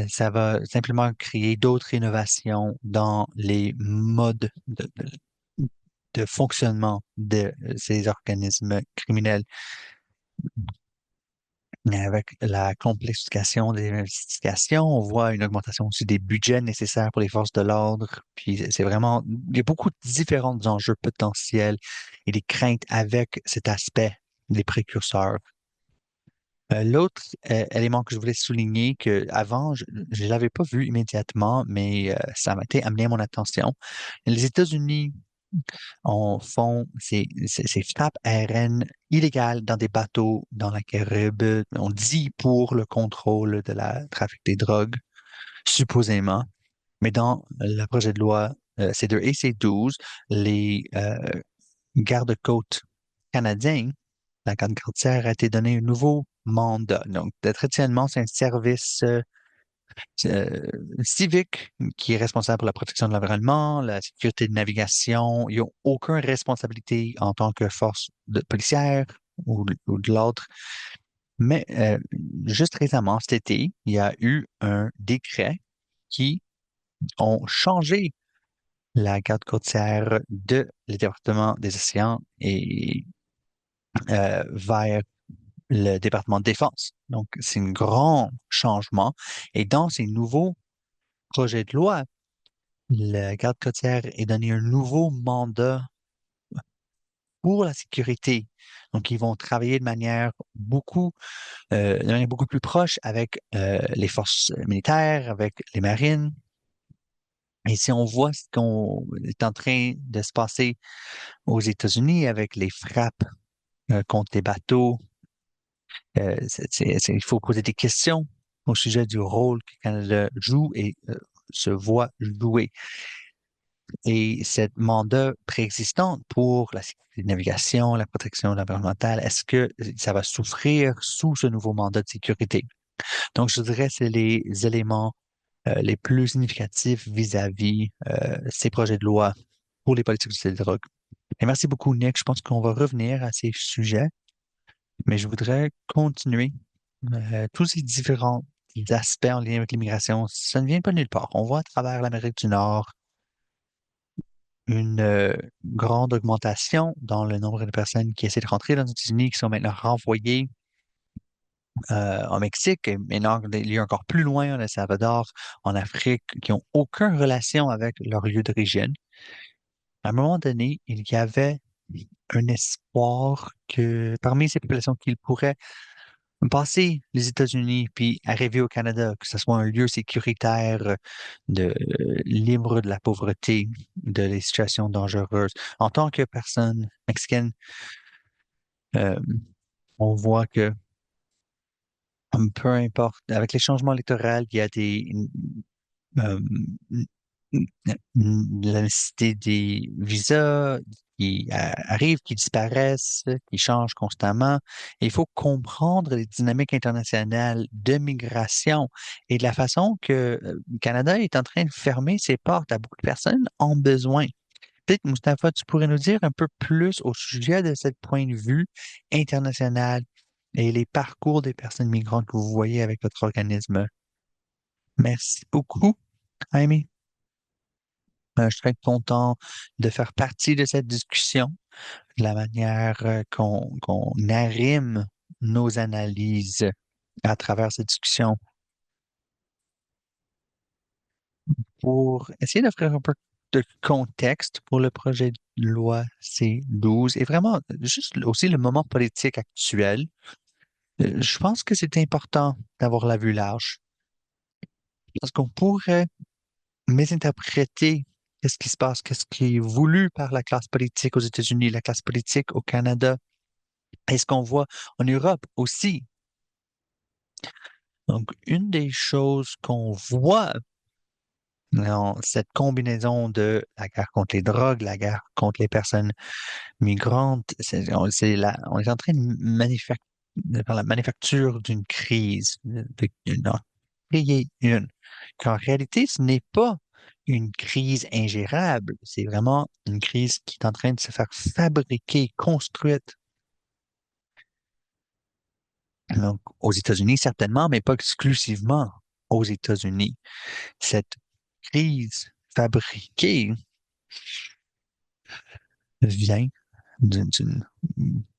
[SPEAKER 2] ça va simplement créer d'autres innovations dans les modes de fonctionnement de ces organismes criminels. Avec la complexification des investigations, on voit une augmentation aussi des budgets nécessaires pour les forces de l'ordre. Puis c'est vraiment, il y a beaucoup de différents enjeux potentiels et des craintes avec cet aspect des précurseurs. L'autre élément que je voulais souligner, que avant je ne l'avais pas vu immédiatement, mais ça m'a été amené à mon attention. Les États-Unis font ces frappes aériennes illégales dans des bateaux dans la Caraïbe, on dit pour le contrôle de la trafic des drogues, supposément. Mais dans le projet de loi C2 et C12, les gardes-côtes canadiens, la garde côtière a été donné un nouveau mandat. Donc, traditionnellement, c'est un service euh, civique qui est responsable pour la protection de l'environnement, la sécurité de navigation. Ils n'ont aucune responsabilité en tant que force policière ou de l'ordre. Mais juste récemment, cet été, il y a eu un décret qui ont changé la garde côtière de le département des océans et vers le département de défense. Donc, c'est un grand changement. Et dans ces nouveaux projets de loi, la garde côtière est donné un nouveau mandat pour la sécurité. Donc, ils vont travailler de manière beaucoup plus proche avec les forces militaires, avec les marines. Et si on voit ce qu'on est en train de se passer aux États-Unis avec les frappes contre les bateaux, il faut poser des questions au sujet du rôle que le Canada joue et se voit jouer. Et cette mandat préexistant pour la sécurité de navigation, la protection environnementale, est-ce que ça va souffrir sous ce nouveau mandat de sécurité? Donc, je dirais que c'est les éléments les plus significatifs vis-à-vis ces projets de loi pour les politiques de drogue. Et merci beaucoup, Nick. Je pense qu'on va revenir à ces sujets, mais je voudrais continuer tous ces différents aspects en lien avec l'immigration. Ça ne vient pas de nulle part. On voit à travers l'Amérique du Nord une grande augmentation dans le nombre de personnes qui essaient de rentrer dans les États-Unis, qui sont maintenant renvoyées au Mexique, et maintenant des lieux encore plus loin, en El Salvador, en Afrique, qui n'ont aucune relation avec leur lieu d'origine. À un moment donné, il y avait un espoir que parmi ces populations qu'ils pourraient passer les États-Unis puis arriver au Canada, que ce soit un lieu sécuritaire, libre de la pauvreté, de les situations dangereuses. En tant que personne mexicaine, euh, on voit que peu importe, avec les changements électoraux, il y a euh, la nécessité des visas qui arrivent, qui disparaissent, qui changent constamment. Et il faut comprendre les dynamiques internationales de migration et de la façon que le Canada est en train de fermer ses portes à beaucoup de personnes en besoin. Peut-être, Mustapha, tu pourrais nous dire un peu plus au sujet de ce point de vue international et les parcours des personnes migrantes que vous voyez avec votre organisme. Merci beaucoup, Amy. Je serais content de faire partie de cette discussion, de la manière qu'on arrime nos analyses à travers cette discussion pour essayer d'offrir un peu. de contexte pour le projet de loi C-12 et vraiment juste aussi le moment politique actuel. Je pense que c'est important d'avoir la vue large parce qu'on pourrait mésinterpréter qu'est-ce qui se passe, qu'est-ce qui est voulu par la classe politique aux États-Unis, la classe politique au Canada, et ce qu'on voit en Europe aussi. Donc, une des choses qu'on voit dans cette combinaison de la guerre contre les drogues, la guerre contre les personnes migrantes, on est en train de faire la manufacture d'une crise, d'en créer une. Qu'en réalité, ce n'est pas une crise ingérable, c'est vraiment une crise qui est en train de se faire fabriquer, construite. Donc, aux États-Unis, certainement, mais pas exclusivement aux États-Unis. Cette crise fabriquée vient d'une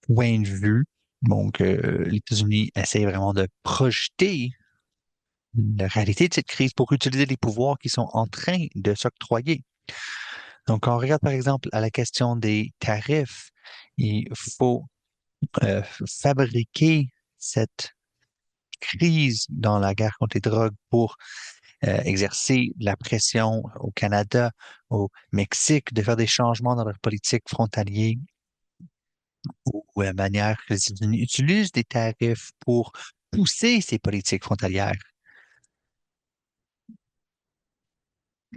[SPEAKER 2] point de vue. Donc, les États-Unis essaient vraiment de projeter la réalité de cette crise pour utiliser les pouvoirs qui sont en train de s'octroyer. Donc, quand on regarde par exemple à la question des tarifs, il faut fabriquer cette crise dans la guerre contre les drogues pour exercer la pression au Canada, au Mexique, de faire des changements dans leur politique frontalière ou la manière que les États-Unis utilisent des tarifs pour pousser ces politiques frontalières.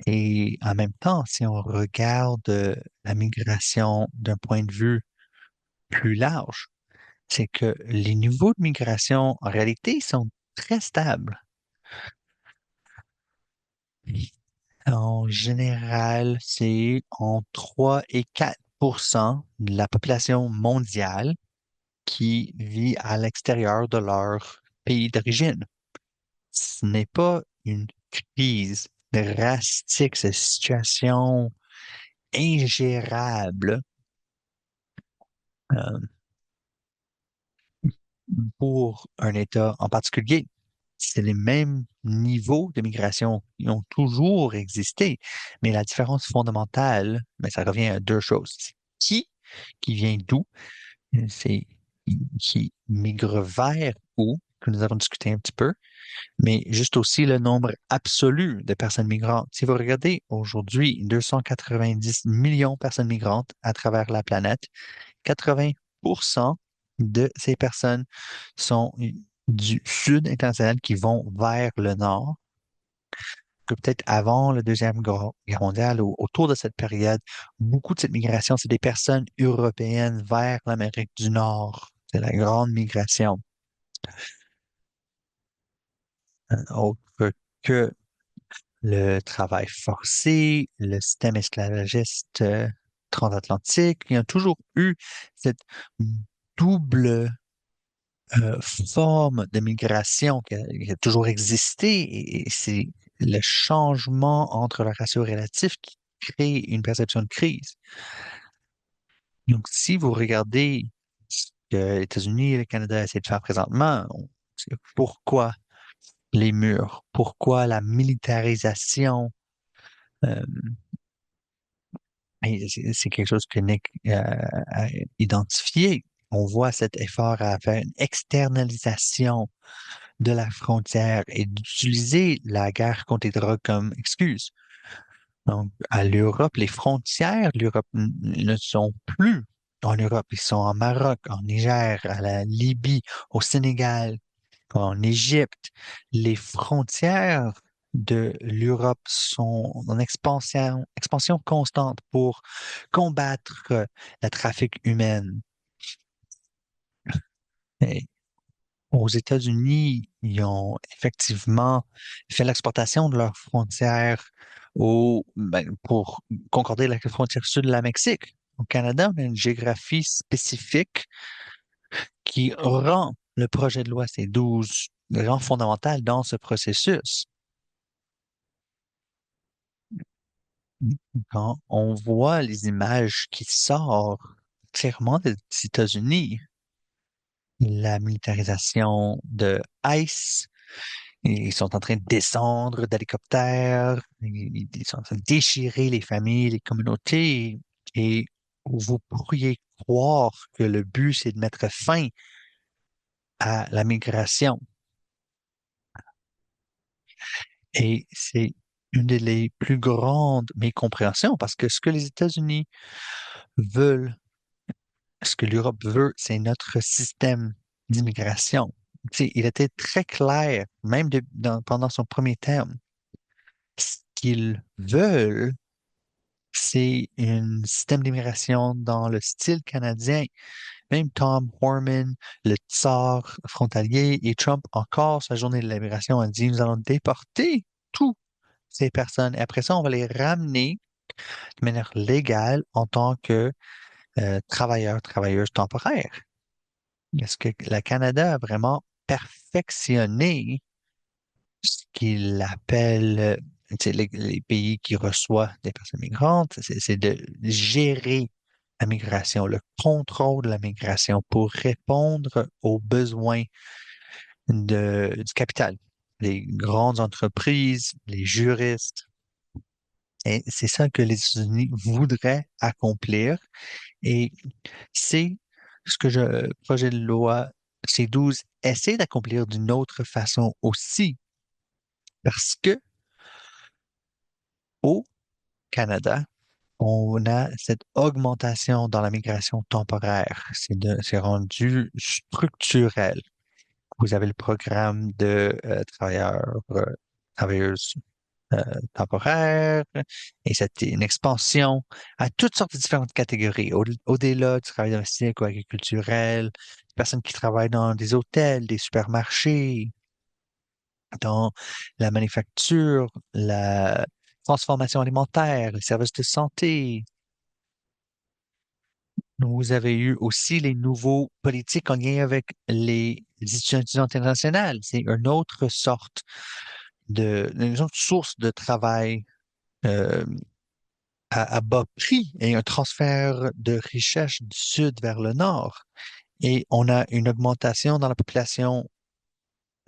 [SPEAKER 2] Et en même temps, si on regarde la migration d'un point de vue plus large, c'est que les niveaux de migration, en réalité, sont très stables. En général, c'est entre 3 et 4% de la population mondiale qui vit à l'extérieur de leur pays d'origine. Ce n'est pas une crise drastique, cette situation ingérable euh, pour un État en particulier. C'est les mêmes niveaux de migration qui ont toujours existé, mais la différence fondamentale, mais ça revient à deux choses. C'est qui vient d'où, c'est qui migre vers où, que nous avons discuté un petit peu, mais juste aussi le nombre absolu de personnes migrantes. Si vous regardez aujourd'hui 290 millions de personnes migrantes à travers la planète, 80% de ces personnes sont du sud international qui vont vers le nord, que peut-être avant la Deuxième Guerre mondiale ou autour de cette période, beaucoup de cette migration, c'est des personnes européennes vers l'Amérique du Nord. C'est la grande migration. Autre que le travail forcé, le système esclavagiste transatlantique, il y a toujours eu cette double forme de migration qui a toujours existé et c'est le changement entre le ratio relatif qui crée une perception de crise. Donc, si vous regardez ce que les États-Unis et le Canada essaient de faire présentement, c'est pourquoi les murs, pourquoi la militarisation, euh, et c'est quelque chose que Nick a identifié. On voit cet effort à faire une externalisation de la frontière et d'utiliser la guerre contre les drogues comme excuse. Donc, à l'Europe, les frontières de l'Europe ne sont plus en Europe. Ils sont en Maroc, en Niger, à la Libye, au Sénégal, en Égypte. Les frontières de l'Europe sont en expansion constante pour combattre la trafic humaine. Aux États-Unis, ils ont effectivement fait l'exportation de leurs frontières pour concorder avec la frontière sud de la Mexique. Au Canada, on a une géographie spécifique qui rend le projet de loi C-12 rend fondamental dans ce processus. Quand on voit les images qui sortent clairement des États-Unis, la militarisation de ICE, Ils sont en train de descendre d'hélicoptères, ils sont en train de déchirer les familles, les communautés, et vous pourriez croire que le but, c'est de mettre fin à la migration. Et c'est une des plus grandes mécompréhensions parce que ce que les États-Unis veulent, ce que l'Europe veut, c'est notre système d'immigration. Tu sais, il était très clair, même pendant son premier terme. Ce qu'ils veulent, c'est un système d'immigration dans le style canadien. Même Tom Horman, le tsar frontalier, et Trump, encore sa journée de l'immigration, a dit, nous allons déporter toutes ces personnes. Et après ça, on va les ramener de manière légale en tant que travailleurs, travailleuses temporaires. Est-ce que le Canada a vraiment perfectionné ce qu'il appelle tu sais, les pays qui reçoivent des personnes migrantes? C'est de gérer la migration, le contrôle de la migration pour répondre aux besoins du capital, les grandes entreprises, les juristes. Et c'est ça que les États-Unis voudraient accomplir. Et c'est ce que le projet de loi C-12 essaie d'accomplir d'une autre façon aussi, parce que au Canada, on a cette augmentation dans la migration temporaire. C'est rendu structurel. Vous avez le programme de travailleurs, travailleuses temporaires, et c'était une expansion à toutes sortes de différentes catégories, au-delà du travail domestique ou agriculturel, des personnes qui travaillent dans des hôtels, des supermarchés, dans la manufacture, la transformation alimentaire, les services de santé. Vous avez eu aussi les nouveaux politiques en lien avec les étudiants internationales. C'est une autre sorte une autre source de travail euh, à bas prix et un transfert de richesse du sud vers le nord. Et on a une augmentation dans la population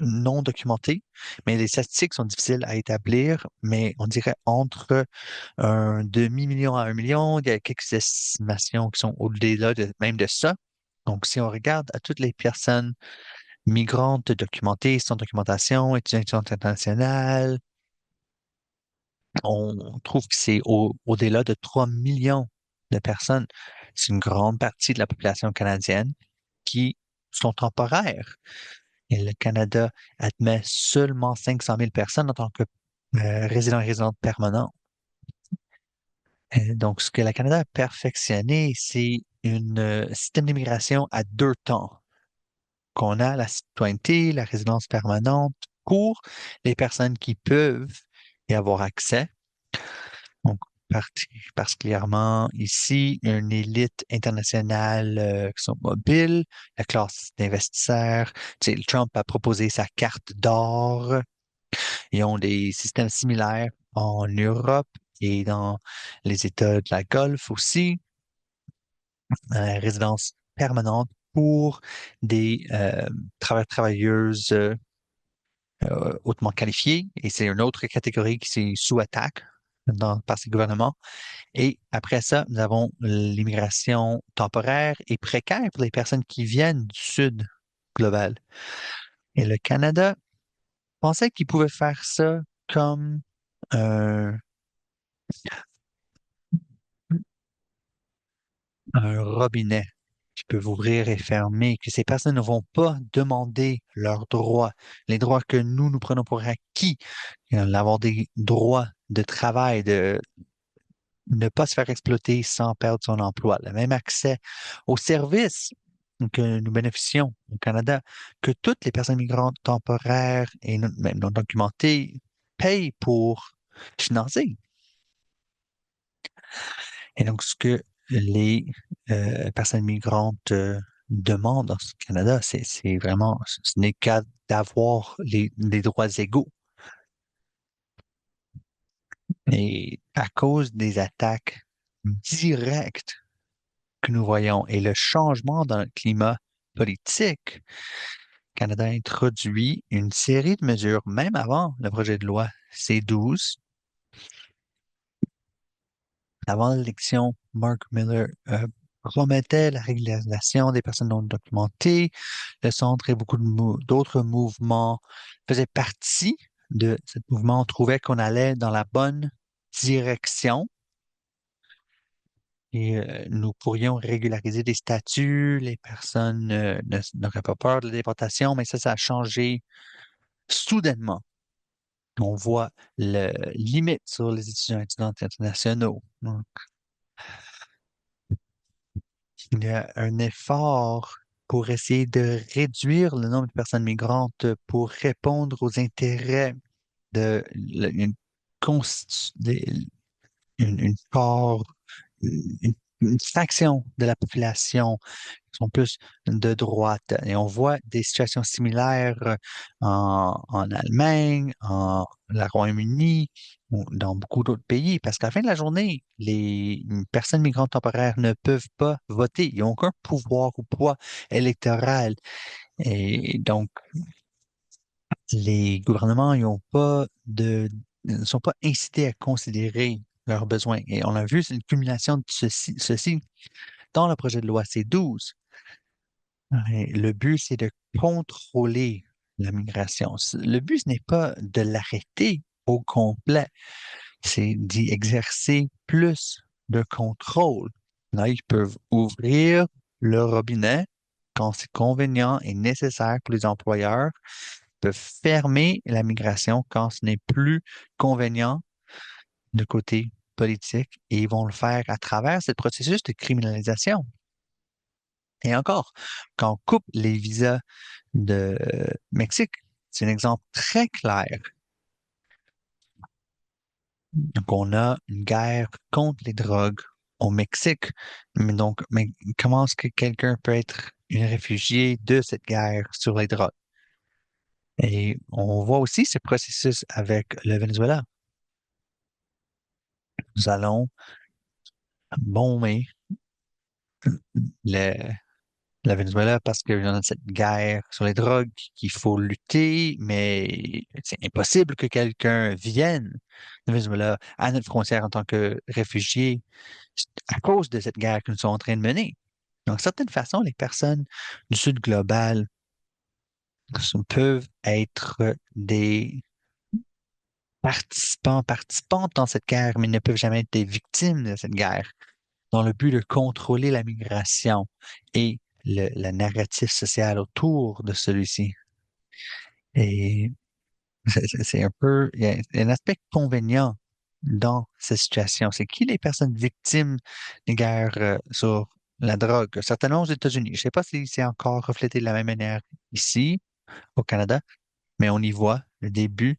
[SPEAKER 2] non documentée, mais les statistiques sont difficiles à établir, mais on dirait entre un demi-million à 1 million, il y a quelques estimations qui sont au-delà même de ça. Donc, si on regarde à toutes les personnes migrantes documentées, sans documentation, étudiants internationales, on trouve que c'est au-delà de 3 millions de personnes. C'est une grande partie de la population canadienne qui sont temporaires. Et le Canada admet seulement 500 000 personnes en tant que résidents et résidentes permanents. Donc, ce que le Canada a perfectionné, c'est un système d'immigration à deux temps, qu'on a la citoyenneté, la résidence permanente pour les personnes qui peuvent y avoir accès. Donc, particulièrement ici, une élite internationale qui sont mobiles, la classe d'investisseurs. Tu sais, Trump a proposé sa carte d'or. Ils ont des systèmes similaires en Europe et dans les États de la Golfe aussi, résidence permanente pour des travailleuses hautement qualifiées. Et c'est une autre catégorie qui est sous attaque par ces gouvernements. Et après ça, nous avons l'immigration temporaire et précaire pour les personnes qui viennent du sud global. Et le Canada pensait qu'il pouvait faire ça comme un, un robinet qui peut ouvrir et fermer, que ces personnes ne vont pas demander leurs droits, les droits que nous prenons pour acquis, d'avoir des droits de travail, de ne pas se faire exploiter sans perdre son emploi, le même accès aux services que nous bénéficions au Canada, que toutes les personnes migrantes temporaires et même non documentées payent pour financer. Et donc, ce que les personnes migrantes demandent au Canada, c'est vraiment, ce n'est qu'à d'avoir les droits égaux. Et à cause des attaques directes que nous voyons et le changement dans le climat politique, Canada a introduit une série de mesures, même avant le projet de loi C-12. Avant l'élection, Mark Miller promettait la régularisation des personnes non documentées. Le centre et beaucoup d'autres mouvements faisaient partie de ce mouvement. On trouvait qu'on allait dans la bonne direction et nous pourrions régulariser des statuts. Les personnes n'auraient pas peur de la déportation, mais ça a changé soudainement. On voit le limite sur les étudiants et étudiantes internationaux. Donc, il y a un effort pour essayer de réduire le nombre de personnes migrantes pour répondre aux intérêts de une, une part, une fraction de la population qui sont plus de droite. Et on voit des situations similaires en Allemagne, en la Royaume-Uni, ou dans beaucoup d'autres pays, parce qu'à la fin de la journée, les personnes migrantes temporaires ne peuvent pas voter. Ils n'ont aucun pouvoir ou poids électoral. Et donc, les gouvernements, ils ont pas ne sont pas incités à considérer leurs besoins. Et on a vu, c'est une cumulation de ceci dans le projet de loi C-12. Et le but, c'est de contrôler la migration. Le but, ce n'est pas de l'arrêter au complet, c'est d'y exercer plus de contrôle. Là, ils peuvent ouvrir le robinet quand c'est convenient et nécessaire pour les employeurs, peuvent fermer la migration quand ce n'est plus convenient de côté politique et ils vont le faire à travers ce processus de criminalisation. Et encore, quand on coupe les visas de Mexique, c'est un exemple très clair. Donc, on a une guerre contre les drogues au Mexique. Mais comment est-ce que quelqu'un peut être un réfugié de cette guerre sur les drogues? Et on voit aussi ce processus avec le Venezuela. Nous allons bomber le, la Venezuela parce qu'il y en a cette guerre sur les drogues qu'il faut lutter, mais c'est impossible que quelqu'un vienne de Venezuela à notre frontière en tant que réfugié à cause de cette guerre que nous sommes en train de mener. Donc, de certaine façon, les personnes du Sud global peuvent être des participantes dans cette guerre, mais ne peuvent jamais être des victimes de cette guerre, dans le but de contrôler la migration et le narratif social autour de celui-ci. Et c'est un peu, il y a un aspect convénient dans cette situation. C'est qui les personnes victimes des guerres sur la drogue, certainement aux États-Unis. Je ne sais pas si c'est encore reflété de la même manière ici, au Canada, mais on y voit le début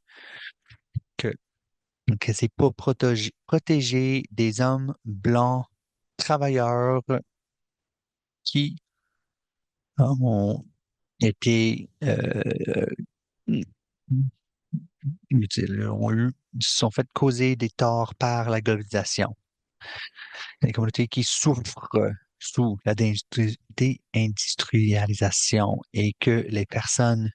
[SPEAKER 2] que, que c'est pour protéger des hommes blancs travailleurs qui ont été inutiles, se sont fait causer des torts par la globalisation. Les communautés qui souffrent sous la déindustrialisation et que les personnes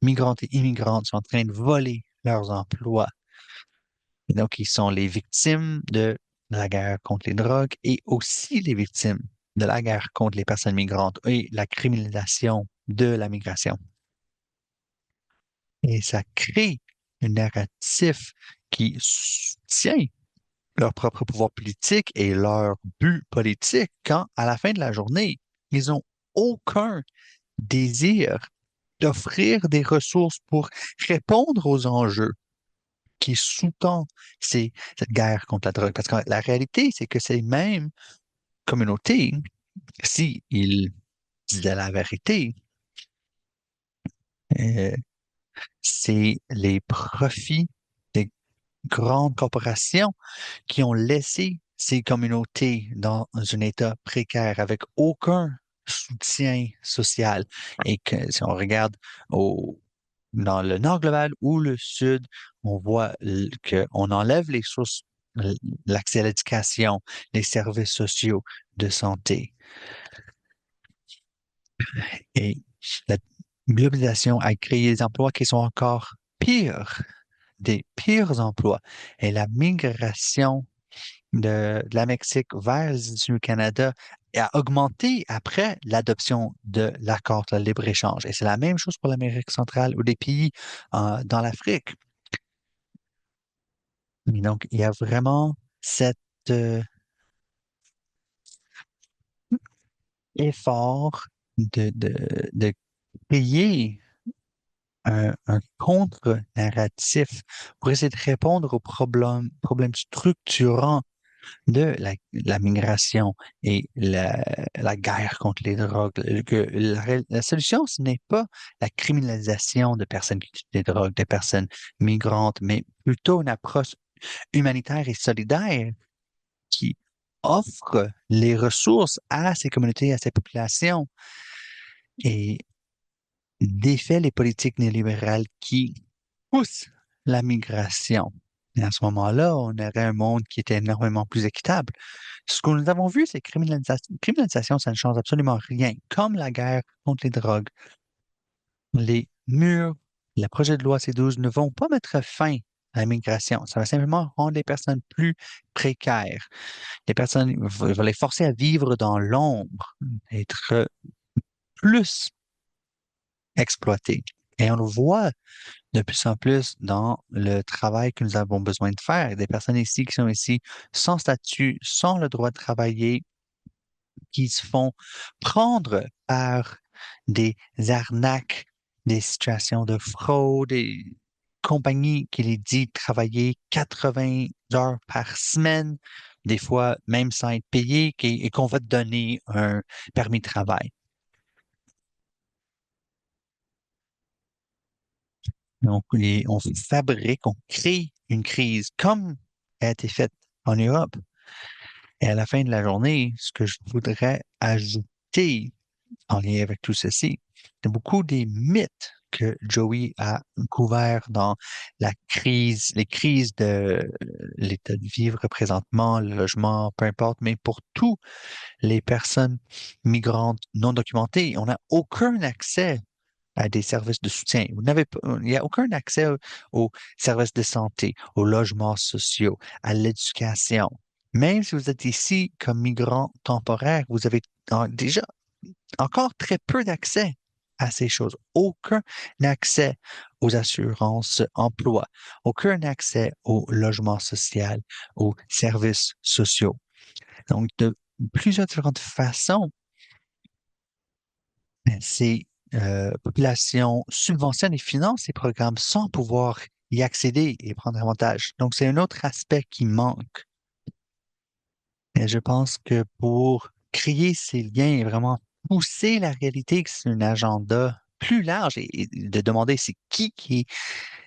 [SPEAKER 2] migrantes et immigrantes sont en train de voler leurs emplois. Et donc, ils sont les victimes de la guerre contre les drogues et aussi les victimes de la guerre contre les personnes migrantes et la criminalisation de la migration. Et ça crée un narratif qui soutient leur propre pouvoir politique et leur but politique quand, à la fin de la journée, ils n'ont aucun désir d'offrir des ressources pour répondre aux enjeux qui sous-tend cette guerre contre la drogue. Parce que la réalité, c'est que ces mêmes communautés, s'ils disaient la vérité, euh, c'est les profits des grandes corporations qui ont laissé ces communautés dans un état précaire avec aucun soutien social. Et que si on regarde dans le nord global ou le sud, on voit qu'on enlève les sources, l'accès à l'éducation, les services sociaux de santé. Et globalisation a créé des emplois qui sont encore pires, des pires emplois. Et la migration de la Mexique vers les États-Unis du Canada a augmenté après l'adoption de l'accord de libre-échange. Et c'est la même chose pour l'Amérique centrale ou des pays dans l'Afrique. Et donc, il y a vraiment cet effort de créer un contre-narratif pour essayer de répondre aux problèmes structurants de la migration et la guerre contre les drogues. La solution, ce n'est pas la criminalisation de personnes qui utilisent des drogues, des personnes migrantes, mais plutôt une approche humanitaire et solidaire qui offre les ressources à ces communautés, à ces populations et défait les politiques néolibérales qui poussent la migration. Et à ce moment-là, on aurait un monde qui était énormément plus équitable. Ce que nous avons vu, c'est que criminalisation, ça ne change absolument rien. Comme la guerre contre les drogues, les murs, le projet de loi C12 ne vont pas mettre fin à la migration. Ça va simplement rendre les personnes plus précaires. Les personnes va les forcer à vivre dans l'ombre, être plus exploitées. Et on le voit de plus en plus dans le travail que nous avons besoin de faire. Des personnes ici qui sont ici sans statut, sans le droit de travailler, qui se font prendre par des arnaques, des situations de fraude, des compagnies qui les dit travailler 80 heures par semaine, des fois même sans être payé, et qu'on va te donner un permis de travail. Donc, on fabrique, on crée une crise comme elle a été faite en Europe. Et à la fin de la journée, ce que je voudrais ajouter en lien avec tout ceci, c'est beaucoup des mythes que Joey a couverts dans les crises de l'état de vivre présentement, le logement, peu importe, mais pour tous les personnes migrantes non documentées, on n'a aucun accès à des services de soutien. Il n'y a aucun accès aux services de santé, aux logements sociaux, à l'éducation. Même si vous êtes ici comme migrant temporaire, vous avez déjà encore très peu d'accès à ces choses. Aucun accès aux assurances emploi, aucun accès au logement social, aux services sociaux. Donc, de plusieurs différentes façons, ces populations subventionnent et financent ces programmes sans pouvoir y accéder et prendre avantage. Donc, c'est un autre aspect qui manque. Et je pense que pour créer ces liens et vraiment pousser la réalité que c'est un agenda plus large et de demander c'est qui est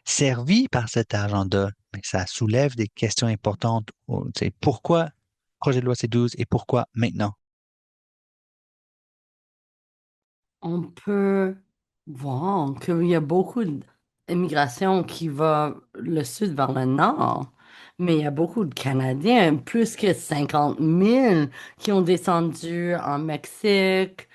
[SPEAKER 2] servi par cet agenda, mais ça soulève des questions importantes. Tu sais, pourquoi projet de loi C12 et pourquoi maintenant?
[SPEAKER 1] On peut voir qu'il y a beaucoup d'immigration qui va le sud vers le nord, mais il y a beaucoup de Canadiens, plus que 50 000 qui ont descendu en Mexique.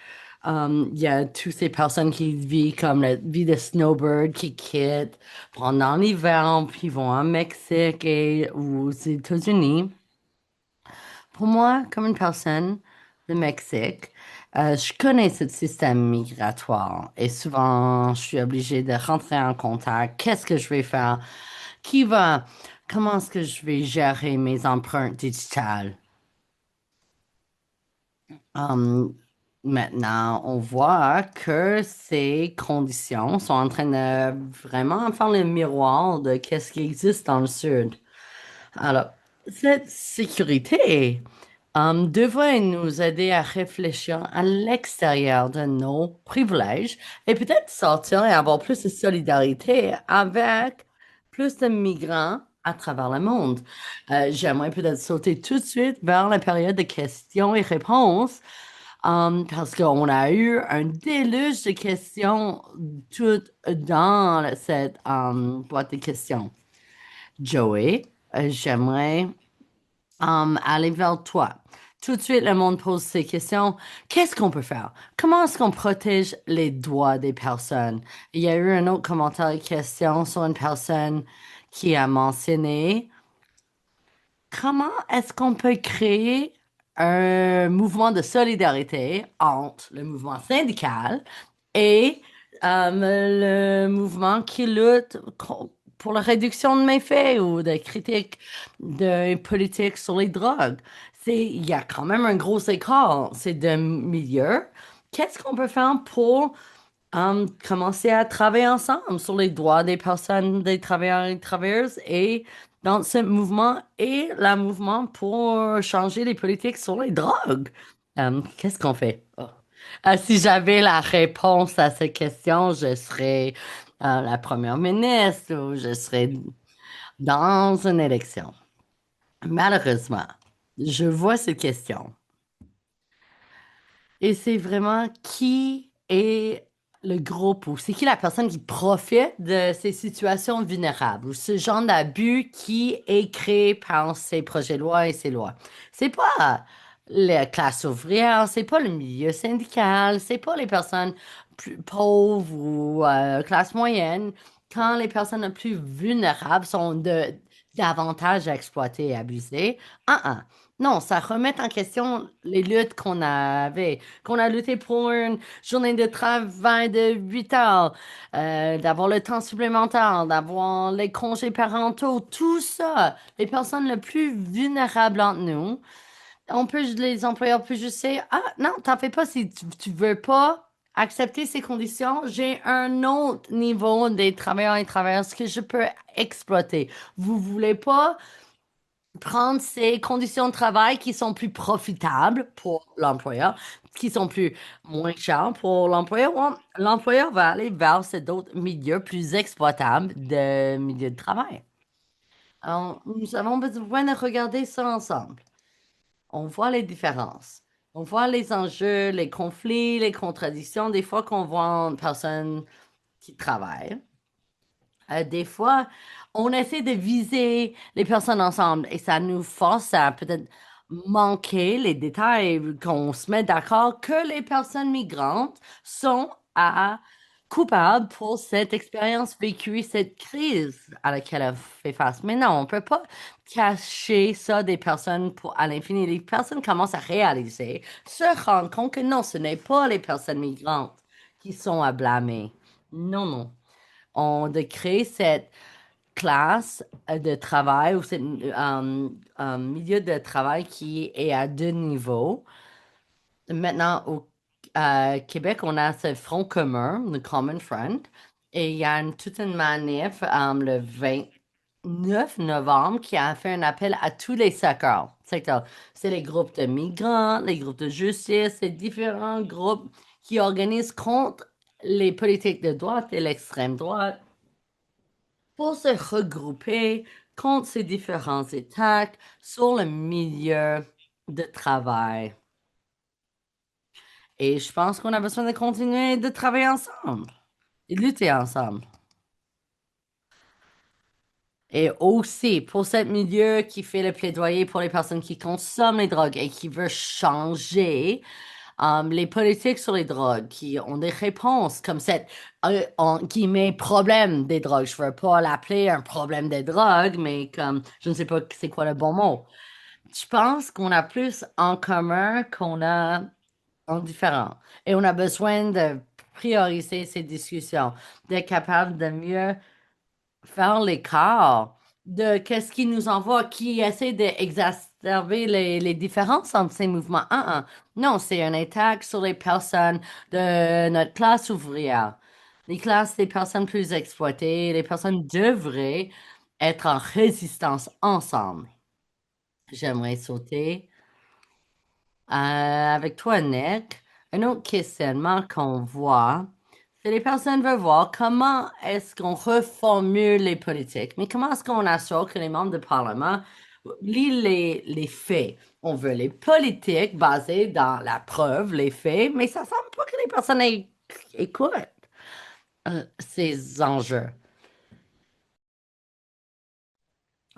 [SPEAKER 1] Il y a toutes ces personnes qui vivent comme la vie de snowbird qui quittent pendant l'hiver, puis vont en Mexique et aux États-Unis. Pour moi, comme une personne du Mexique, je connais ce système migratoire et souvent je suis obligée de rentrer en contact. Qu'est-ce que je vais faire? Qui va? Comment est-ce que je vais gérer mes empreintes digitales? Hum, Maintenant, on voit que ces conditions sont en train de vraiment faire le miroir de qu'est-ce qui existe dans le Sud. Alors, cette sécurité devrait nous aider à réfléchir à l'extérieur de nos privilèges et peut-être sortir et avoir plus de solidarité avec plus de migrants à travers le monde. J'aimerais peut-être sauter tout de suite vers la période de questions et réponses parce qu'on a eu un déluge de questions toutes dans cette boîte de questions. Joey, j'aimerais aller vers toi. Tout de suite, le monde pose ces questions. Qu'est-ce qu'on peut faire? Comment est-ce qu'on protège les droits des personnes? Il y a eu un autre commentaire et question sur une personne qui a mentionné comment est-ce qu'on peut créer un mouvement de solidarité entre le mouvement syndical et le mouvement qui lutte pour la réduction de méfaits ou de critiques de politique sur les drogues. Il y a quand même un gros écart, ces deux milieux. Qu'est-ce qu'on peut faire pour commencer à travailler ensemble sur les droits des personnes, des travailleurs et travailleuses et dans ce mouvement et le mouvement pour changer les politiques sur les drogues? Qu'est-ce qu'on fait? Oh. Si j'avais la réponse à cette question, je serais la première ministre ou je serais dans une élection. Malheureusement, je vois cette question. Et c'est vraiment qui est le groupe ou c'est qui la personne qui profite de ces situations vulnérables ou ce genre d'abus qui est créé par ces projets de loi et ces lois. C'est pas la classe ouvrière, c'est pas le milieu syndical, c'est pas les personnes plus pauvres ou classe moyenne. Quand les personnes les plus vulnérables sont davantage exploitées et abusées, ah. Non, ça remet en question les luttes qu'on a lutté pour une journée de travail de 8 heures, d'avoir le temps supplémentaire, d'avoir les congés parentaux, tout ça. Les personnes les plus vulnérables entre nous, les employeurs peuvent juste dire, ah, non, t'en fais pas si tu veux pas accepter ces conditions, j'ai un autre niveau des travailleurs et travailleuses que je peux exploiter. Vous voulez pas prendre ces conditions de travail qui sont plus profitables pour l'employeur, qui sont plus moins chères pour l'employeur. L'employeur va aller vers ces d'autres milieux plus exploitables de milieux de travail. Alors, nous avons besoin de regarder ça ensemble. On voit les différences. On voit les enjeux, les conflits, les contradictions. Des fois qu'on voit une personne qui travaille. Des fois, on essaie de viser les personnes ensemble et ça nous force à peut-être manquer les détails, qu'on se met d'accord que les personnes migrantes sont coupables pour cette expérience vécue, cette crise à laquelle elle fait face. Mais non, on peut pas cacher ça des personnes à l'infini. Les personnes commencent à réaliser, se rendre compte que non, ce n'est pas les personnes migrantes qui sont à blâmer. Non, non de créer cette classe de travail ou ce milieu de travail qui est à deux niveaux. Maintenant, au Québec, on a ce front commun, le Common Front, et il y a toute une manif le 29 novembre qui a fait un appel à tous les secteurs. C'est les groupes de migrants, les groupes de justice, c'est différents groupes qui organisent contre les politiques de droite et l'extrême droite pour se regrouper contre ces différentes attaques sur le milieu de travail. Et je pense qu'on a besoin de continuer de travailler ensemble et de lutter ensemble. Et aussi, pour ce milieu qui fait le plaidoyer pour les personnes qui consomment les drogues et qui veut changer les politiques sur les drogues, qui ont des réponses comme cette, en guillemets, problème des drogues. Je veux pas l'appeler un problème des drogues, mais comme, je ne sais pas c'est quoi le bon mot. Je pense qu'on a plus en commun qu'on a en différent. Et on a besoin de prioriser ces discussions, d'être capable de mieux faire l'écart de qu'est-ce qui nous envoie, qui essaie d'exacerber les différences entre ces mouvements. Non, c'est une attaque sur les personnes de notre classe ouvrière. Les classes des personnes plus exploitées, les personnes devraient être en résistance ensemble. J'aimerais sauter avec toi, Nick. Un autre questionnement qu'on voit, c'est les personnes veulent voir comment est-ce qu'on reformule les politiques, mais comment est-ce qu'on assure que les membres du Parlement lisent les faits. On veut les politiques basées dans la preuve, les faits, mais ça semble pas que les personnes écoutent ces enjeux.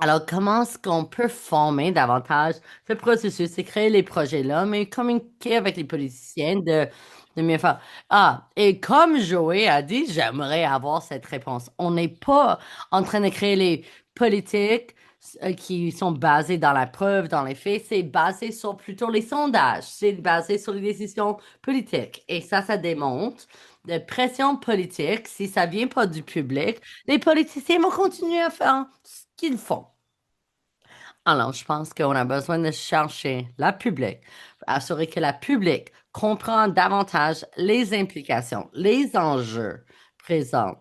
[SPEAKER 1] Alors, comment est-ce qu'on peut former davantage ce processus, c'est créer les projets-là, mais communiquer avec les politiciens de mieux faire. Ah, et comme Joey a dit, j'aimerais avoir cette réponse. On n'est pas en train de créer les politiques qui sont basées dans la preuve, dans les faits, c'est basé sur plutôt les sondages, c'est basé sur les décisions politiques. Et ça démontre de pression politique, si ça vient pas du public, les politiciens vont continuer à faire ce qu'ils font. Alors, je pense qu'on a besoin de chercher la public, assurer que la public comprend davantage les implications, les enjeux présents.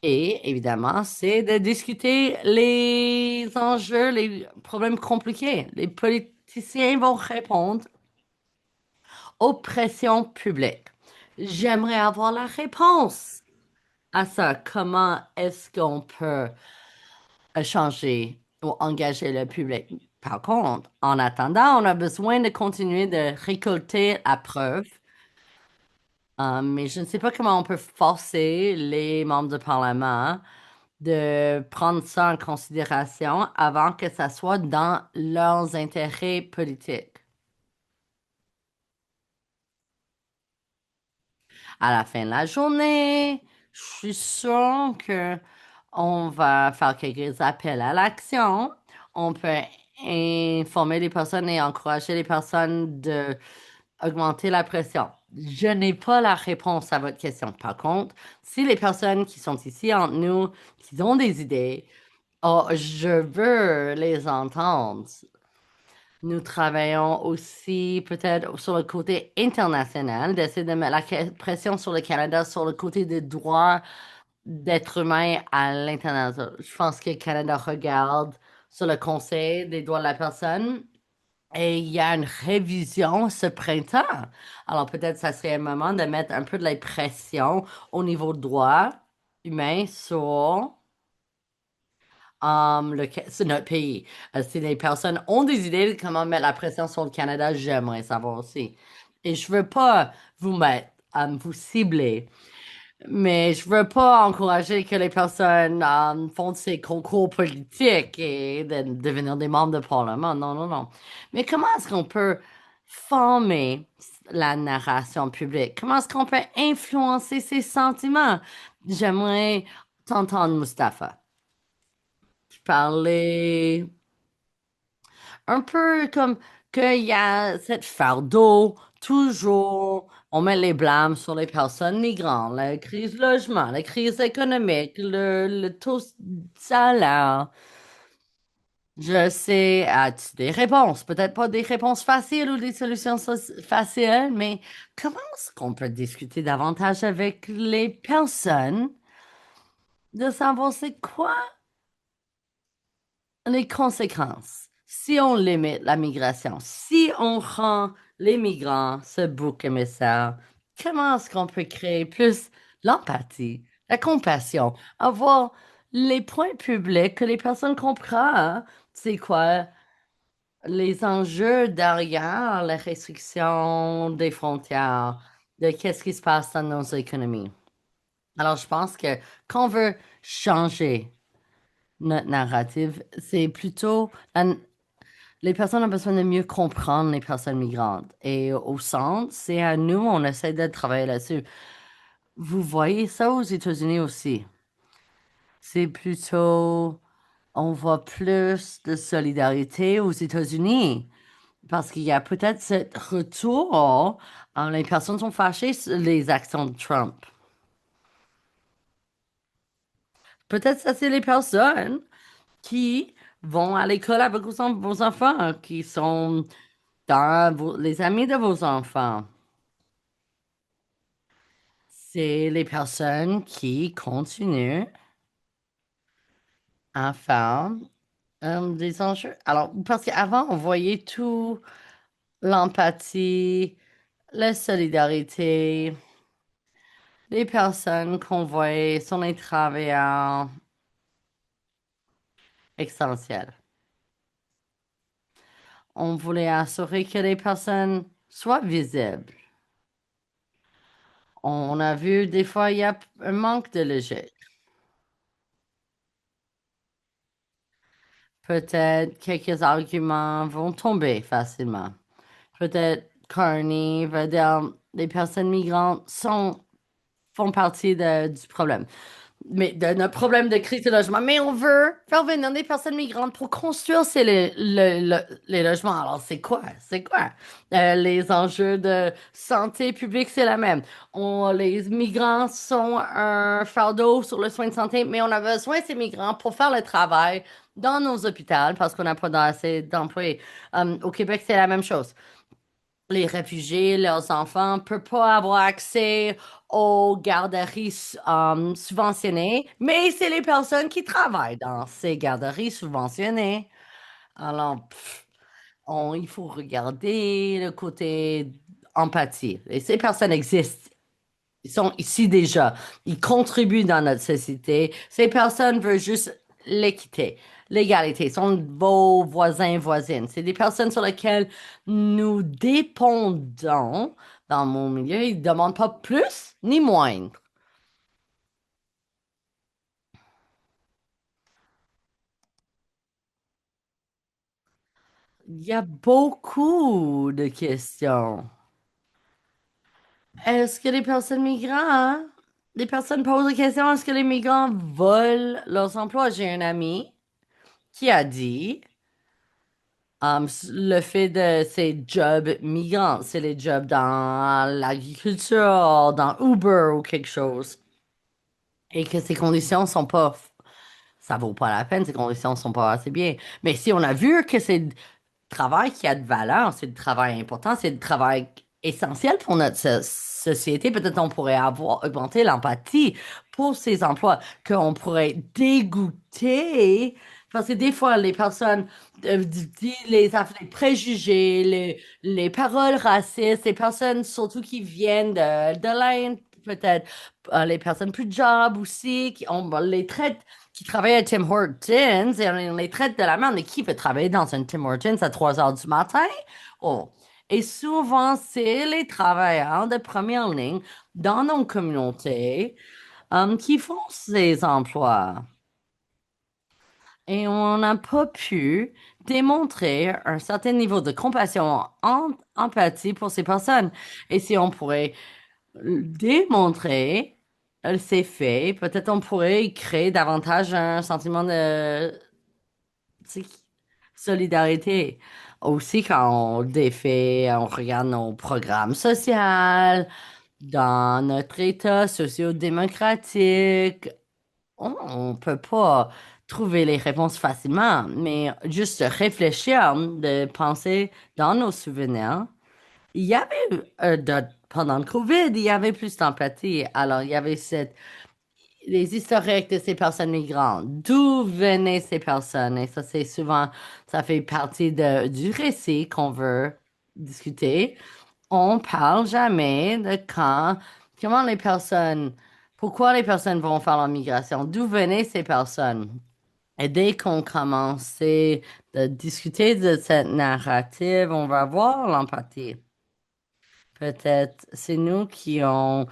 [SPEAKER 1] Et évidemment, c'est de discuter les enjeux, les problèmes compliqués. Les politiciens vont répondre aux pressions publiques. J'aimerais avoir la réponse à ça. Comment est-ce qu'on peut changer ou engager le public? Par contre, en attendant, on a besoin de continuer de récolter la preuve. Mais je ne sais pas comment on peut forcer les membres du Parlement de prendre ça en considération avant que ça soit dans leurs intérêts politiques. À la fin de la journée, je suis sûre que on va faire quelques appels à l'action. On peut informer les personnes et encourager les personnes de augmenter la pression. Je n'ai pas la réponse à votre question. Par contre, si les personnes qui sont ici entre nous, qui ont des idées, oh, je veux les entendre. Nous travaillons aussi peut-être sur le côté international, d'essayer de mettre la pression sur le Canada, sur le côté des droits d'être humain à l'international. Je pense que le Canada regarde sur le Conseil des droits de la personne et il y a une révision ce printemps. Alors peut-être ça serait un moment de mettre un peu de la pression au niveau droit humain sur c'est notre pays. Si les personnes ont des idées de comment mettre la pression sur le Canada, j'aimerais savoir aussi. Et je veux pas vous mettre, vous cibler, mais je veux pas encourager que les personnes font ces concours politiques et de devenir des membres de parlement. Non, non, non. Mais comment est-ce qu'on peut former la narration publique? Comment est-ce qu'on peut influencer ses sentiments? J'aimerais t'entendre, Mustapha. Parler un peu comme qu'il y a cette fardeau, toujours, on met les blâmes sur les personnes migrantes, la crise logement, la crise économique, le taux de salaire. Je sais, as-tu des réponses? Peut-être pas des réponses faciles ou des solutions faciles, mais comment est-ce qu'on peut discuter davantage avec les personnes de savoir c'est quoi les conséquences, si on limite la migration, si on rend les migrants ce bouc émissaire, comment est-ce qu'on peut créer plus l'empathie, la compassion, avoir les points publics que les personnes comprennent, c'est quoi les enjeux derrière les restrictions des frontières, de qu'est-ce qui se passe dans nos économies. Alors, je pense que quand on veut changer notre narrative, c'est plutôt les personnes ont besoin de mieux comprendre les personnes migrantes. Et au centre, c'est à nous, on essaie de travailler là-dessus. Vous voyez ça aux États-Unis aussi. C'est plutôt, on voit plus de solidarité aux États-Unis parce qu'il y a peut-être ce retour. Les personnes sont fâchées sur les actions de Trump. Peut-être ça, c'est les personnes qui vont à l'école avec vos enfants, qui sont dans les amis de vos enfants. C'est les personnes qui continuent à faire des enjeux. Alors, parce qu'avant, on voyait tout, l'empathie, la solidarité, les personnes qu'on voyait sont les travailleurs essentiels. On voulait assurer que les personnes soient visibles. On a vu des fois, il y a un manque de logique. peut-être quelques arguments vont tomber facilement. Peut-être Carney va dire les personnes migrantes font partie du problème. Mais de notre problème de crise de logement. Mais on veut faire venir des personnes migrantes pour construire les logements. Alors, c'est quoi? C'est quoi? Les enjeux de santé publique, c'est la même. Les migrants sont un fardeau sur le soin de santé, mais on a besoin de ces migrants pour faire le travail dans nos hôpitaux parce qu'on n'a pas assez d'employés. Au Québec, c'est la même chose. Les réfugiés, leurs enfants ne peuvent pas avoir accès aux garderies subventionnées, mais c'est les personnes qui travaillent dans ces garderies subventionnées. Alors, il faut regarder le côté empathie. Et ces personnes existent. Ils sont ici déjà. Ils contribuent dans notre société. Ces personnes veulent juste l'équité, l'égalité. Ils sont vos voisins, voisines. C'est des personnes sur lesquelles nous dépendons dans mon milieu. Ils ne demandent pas plus ni moins. Il y a beaucoup de questions. Est-ce que les personnes migrantes, les personnes posent la question, est-ce que les migrants volent leurs emplois? J'ai un ami qui a dit le fait de ces jobs migrants, c'est les jobs dans l'agriculture, dans Uber ou quelque chose, et que ces conditions sont pas, ça vaut pas la peine, ces conditions sont pas assez bien. Mais si on a vu que c'est le travail qui a de valeur, c'est le travail important, c'est le travail essentiel pour notre société, peut-être on pourrait avoir augmenté l'empathie pour ces emplois, qu'on pourrait dégoûter, parce que des fois, les personnes disent les préjugés, les paroles racistes, les personnes surtout qui viennent de l'Inde, peut-être les personnes plus jobs aussi, on les traite, qui travaillent à Tim Hortons, et on les traite de la merde. Mais qui veut travailler dans un Tim Hortons à 3 heures du matin? Oh. Et souvent, c'est les travailleurs de première ligne dans nos communautés qui font ces emplois. Et on n'a pas pu démontrer un certain niveau de compassion, empathie pour ces personnes. Et si on pourrait démontrer ces faits, peut-être on pourrait créer davantage un sentiment de tu sais, solidarité. Aussi, quand on défait, on regarde nos programmes sociaux dans notre État socio-démocratique. On peut pas trouver les réponses facilement, mais juste réfléchir, de penser dans nos souvenirs. Il y avait, pendant le COVID, il y avait plus d'empathie. Alors, il y avait les historiques de ces personnes migrantes. D'où venaient ces personnes? Et ça, c'est souvent, ça fait partie du récit qu'on veut discuter. On parle jamais de comment les personnes, pourquoi les personnes vont faire leur migration, d'où venaient ces personnes. Et dès qu'on commençait de discuter de cette narrative, on va voir l'empathie. Peut-être c'est nous qui ont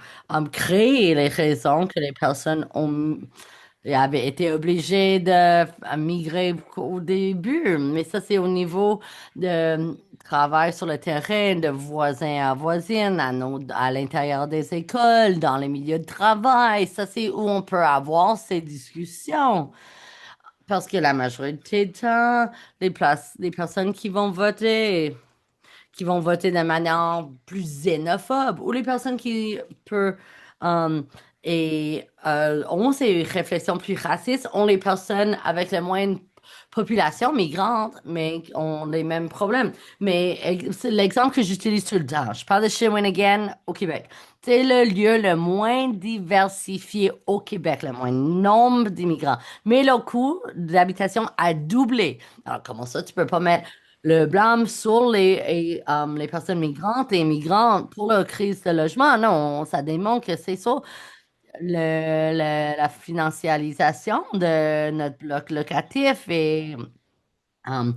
[SPEAKER 1] créé les raisons que les personnes avaient été obligées de migrer au début. Mais ça, c'est au niveau de travail sur le terrain, de voisin à voisine, à l'intérieur des écoles, dans les milieux de travail. Ça, c'est où on peut avoir ces discussions. Parce que la majorité du temps, les personnes qui vont voter de manière plus xénophobe, ou les personnes qui peuvent ont ces réflexions plus racistes, ont les personnes avec le moins de population migrante, mais qui ont les mêmes problèmes. Mais c'est l'exemple que j'utilise tout le temps. Je parle de Shawinigan au Québec. C'est le lieu le moins diversifié au Québec, le moins nombre d'immigrants. Mais le coût d'habitation a doublé. Alors, comment ça, tu peux pas mettre le blâme sur les personnes migrantes et migrantes pour la crise de logement? Non, ça démontre que c'est ça, la financiarisation de notre bloc locatif et euh,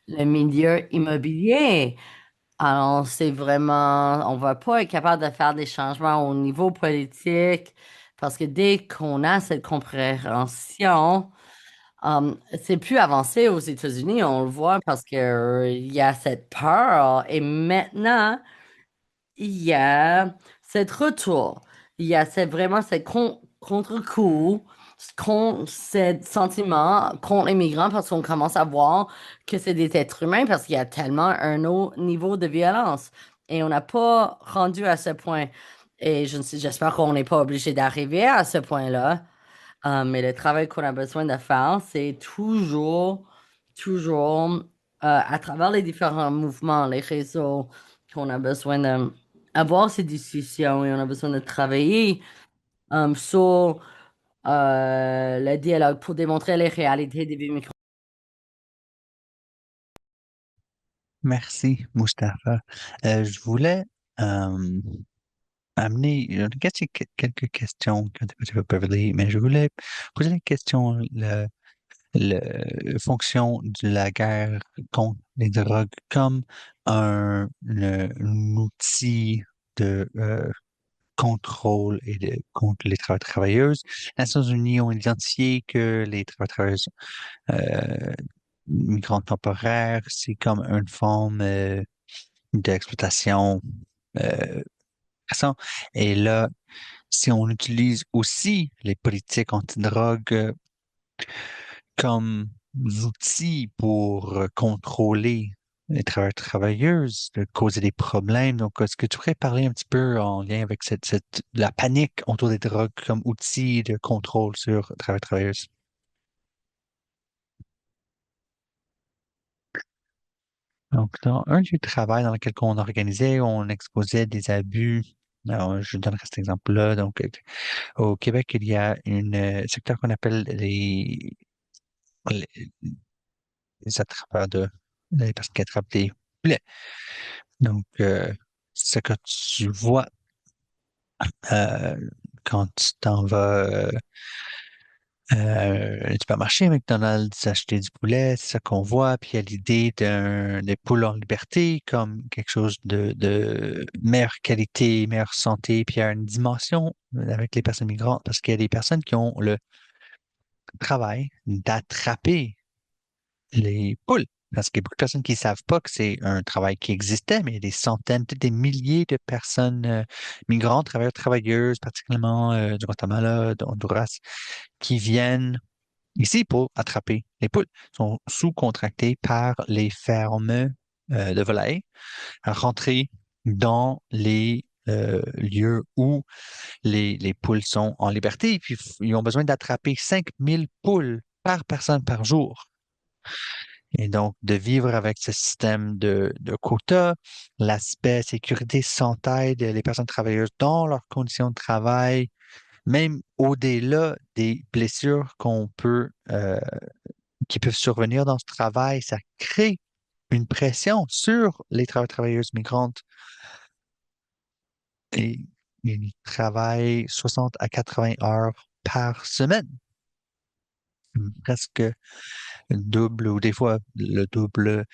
[SPEAKER 1] le milieu immobilier. Alors, c'est vraiment, on va pas être capable de faire des changements au niveau politique parce que dès qu'on a cette compréhension, C'est plus avancé aux États-Unis, on le voit parce que, il y a cette peur et maintenant, il y a cette retour. Il y a vraiment cette contre-coup, ce sentiment contre les migrants parce qu'on commence à voir que c'est des êtres humains parce qu'il y a tellement un haut niveau de violence. Et on n'a pas rendu à ce point. Et j'espère qu'on n'est pas obligé d'arriver à ce point-là. Mais le travail qu'on a besoin de faire, c'est toujours, à travers les différents mouvements, les réseaux, qu'on a besoin d'avoir ces discussions et on a besoin de travailler sur le dialogue pour démontrer les réalités des vies.
[SPEAKER 2] Merci, Mustapha. Je voulais euh, amener quelques questions que tu peux Beverly, mais je voulais poser la question, le fonction de la guerre contre les drogues comme un outil de contrôle et contre les travailleuses. Les Nations Unies ont identifié que les travailleuses euh, migrantes temporaires, c'est comme une forme d'exploitation euh, récente. Et là, si on utilise aussi les politiques antidrogue comme outils pour contrôler les travailleuses, de causer des problèmes. Donc, est-ce que tu pourrais parler un petit peu en lien avec la panique autour des drogues comme outil de contrôle sur les travailleuses? Donc, dans un lieu de travail dans lequel on organisait, on exposait des abus. Alors, je donnerai cet exemple-là. Donc, au Québec, il y a un secteur qu'on appelle les, les attrapeurs les personnes qui attrapent des poulets. Donc, ce que tu vois euh, quand tu t'en vas au supermarché McDonald's acheter du poulet, c'est ça qu'on voit. Puis il y a l'idée des poules en liberté comme quelque chose de meilleure qualité, meilleure santé. Puis il y a une dimension avec les personnes migrantes parce qu'il y a des personnes qui ont le travail d'attraper les poules. Parce qu'il y a beaucoup de personnes qui ne savent pas que c'est un travail qui existait, mais il y a des centaines, peut-être des milliers de personnes migrantes, travailleurs, travailleuses, particulièrement du Guatemala, d'Honduras, qui viennent ici pour attraper les poules. Ils sont sous-contractés par les fermes de volailles à rentrer dans les lieux où les poules sont en liberté. Et puis, ils ont besoin d'attraper 5000 poules par personne par jour. Et donc, de vivre avec ce système de quotas, l'aspect sécurité, santé les personnes travailleuses dans leurs conditions de travail, même au-delà des blessures qui peuvent survenir dans ce travail, ça crée une pression sur les travailleuses migrantes et ils travaillent 60 à 80 heures par semaine, presque double ou des fois le double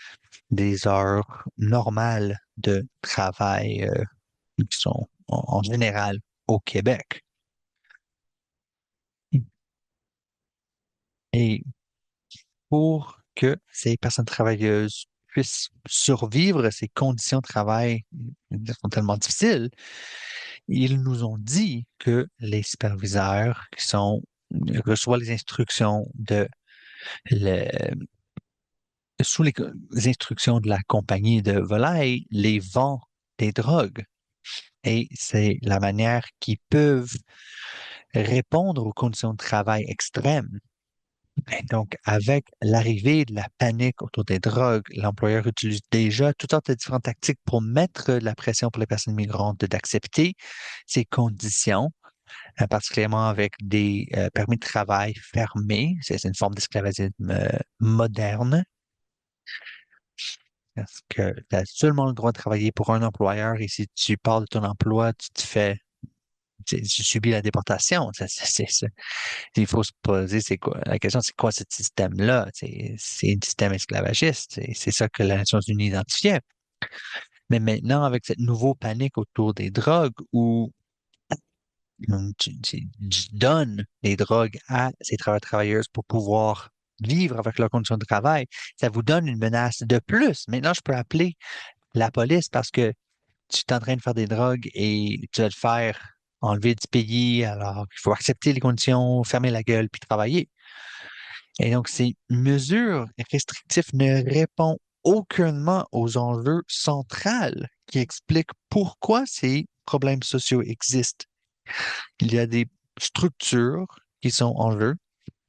[SPEAKER 2] des heures normales de travail qui sont en général au Québec. Et pour que ces personnes travailleuses puissent survivre à ces conditions de travail qui sont tellement difficiles, ils nous ont dit que les superviseurs reçoivent les instructions le- sous les instructions de la compagnie de volaille, les vend des drogues. Et c'est la manière qu'ils peuvent répondre aux conditions de travail extrêmes. Et donc, avec l'arrivée de la panique autour des drogues, l'employeur utilise déjà toutes sortes de différentes tactiques pour mettre la pression pour les personnes migrantes d'accepter ces conditions, particulièrement avec des permis de travail fermés. C'est une forme d'esclavagisme moderne. Parce que tu as seulement le droit de travailler pour un employeur et si tu pars de ton emploi, tu subis la déportation. Il faut se poser, c'est quoi, la question, c'est quoi ce système-là? C'est un système esclavagiste. C'est ça que les Nations Unies identifiait. Mais maintenant, avec cette nouvelle panique autour des drogues où tu donnes les drogues à ces travailleuses pour pouvoir vivre avec leurs conditions de travail, ça vous donne une menace de plus. Maintenant, je peux appeler la police parce que tu es en train de faire des drogues et tu vas te faire enlever du pays, alors il faut accepter les conditions, fermer la gueule puis travailler. Et donc, ces mesures restrictives ne répondent aucunement aux enjeux centrales qui expliquent pourquoi ces problèmes sociaux existent. Il y a des structures qui sont en jeu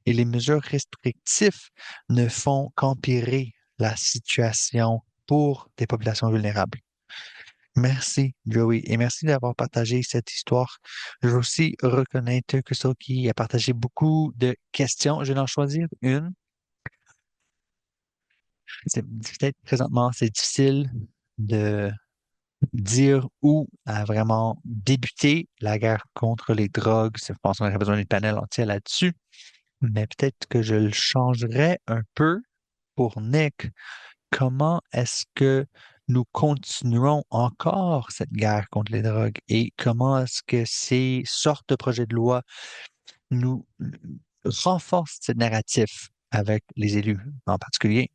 [SPEAKER 2] et les mesures restrictives ne font qu'empirer la situation pour des populations vulnérables. Merci, Joey, et merci d'avoir partagé cette histoire. Je veux aussi reconnaître que Soki a partagé beaucoup de questions. Je vais en choisir une. Peut-être présentement, c'est difficile de dire où a vraiment débuté la guerre contre les drogues. Je pense qu'on aurait besoin d'un panel entier là-dessus. Mais peut-être que je le changerais un peu pour Nick. Comment est-ce que nous continuons encore cette guerre contre les drogues et comment est-ce que ces sortes de projets de loi nous renforcent ce narratif avec les élus en particulier?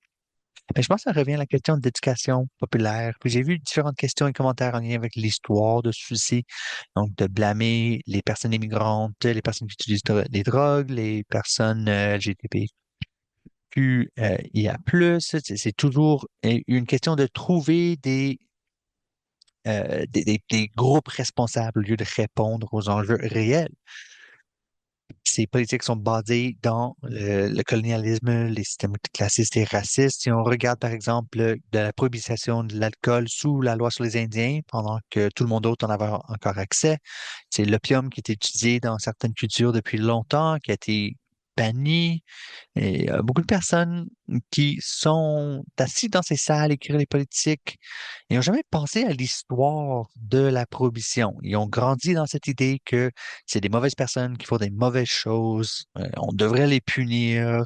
[SPEAKER 2] Mais je pense que ça revient à la question d'éducation populaire. Puis j'ai vu différentes questions et commentaires en lien avec l'histoire de celui-ci. Donc, de blâmer les personnes immigrantes, les personnes qui utilisent les drogues, les personnes LGBTQ, IA+. C'est toujours une question de trouver des groupes responsables au lieu de répondre aux enjeux réels. Ces politiques sont basées dans le colonialisme, les systèmes classistes et racistes. Si on regarde, par exemple, de la prohibition de l'alcool sous la loi sur les Indiens, pendant que tout le monde d'autre en avait encore accès, c'est l'opium qui est étudié dans certaines cultures depuis longtemps, qui a été banni. Et beaucoup de personnes qui sont assises dans ces salles, écrire les politiques, ils n'ont jamais pensé à l'histoire de la prohibition. Ils ont grandi dans cette idée que c'est des mauvaises personnes qui font des mauvaises choses, on devrait les punir,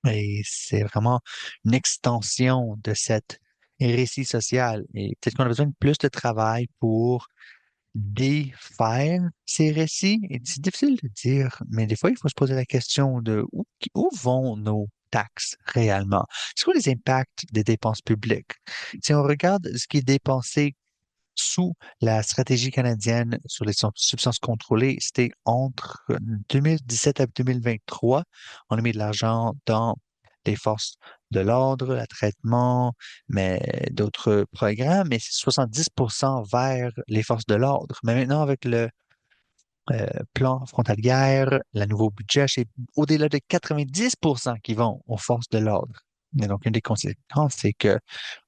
[SPEAKER 2] et c'est vraiment une extension de cette récit social. Et peut-être qu'on a besoin de plus de travail pour défaire ces récits. Et c'est difficile de dire, mais des fois, il faut se poser la question de où vont nos taxes réellement? C'est quoi les impacts des dépenses publiques? Si on regarde ce qui est dépensé sous la stratégie canadienne sur les substances contrôlées, c'était entre 2017 à 2023. On a mis de l'argent dans les forces de l'ordre, le traitement, mais d'autres programmes, mais c'est 70% vers les forces de l'ordre. Mais maintenant, avec le plan frontalière, le nouveau budget, c'est au-delà de 90% qui vont aux forces de l'ordre. Et donc, une des conséquences, c'est que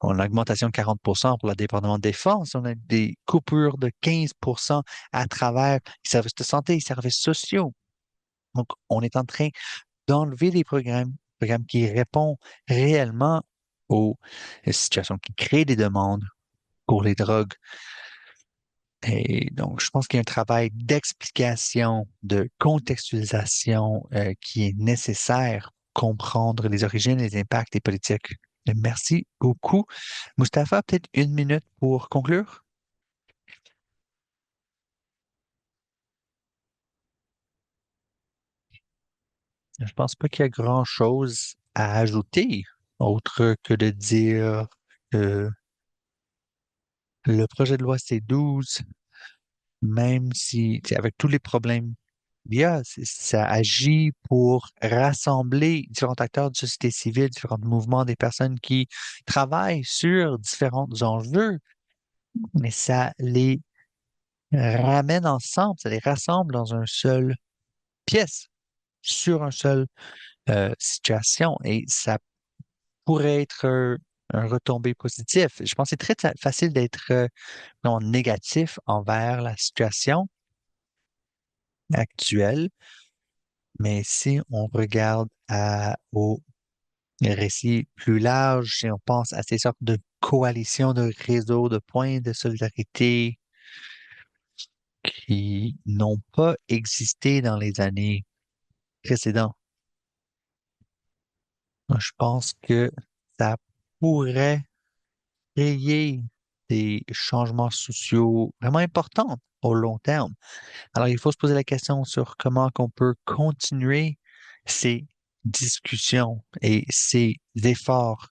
[SPEAKER 2] on a une augmentation de 40% pour le département de défense. On a des coupures de 15% à travers les services de santé, les services sociaux. Donc, on est en train d'enlever des programmes qui répondent réellement aux situations qui créent des demandes pour les drogues. Et donc, je pense qu'il y a un travail d'explication, de contextualisation qui est nécessaire pour comprendre les origines et les impacts des politiques. Et merci beaucoup. Mustapha, peut-être une minute pour conclure? Je pense pas qu'il y a grand-chose à ajouter, autre que de dire que le projet de loi C12, même si, tu sais, avec tous les problèmes l'IA, ça agit pour rassembler différents acteurs de société civile, différents mouvements, des personnes qui travaillent sur différents enjeux, mais ça les ramène ensemble, ça les rassemble dans une seule pièce, sur une seule situation, et ça pourrait être un retombé positif. Je pense que c'est très facile d'être non, négatif envers la situation actuelle, mais si on regarde au récit plus large, si on pense à ces sortes de coalitions, de réseaux, de points de solidarité qui n'ont pas existé dans les années précédentes, moi, je pense que ça pourrait créer des changements sociaux vraiment importants au long terme. Alors, il faut se poser la question sur comment qu'on peut continuer ces discussions et ces efforts,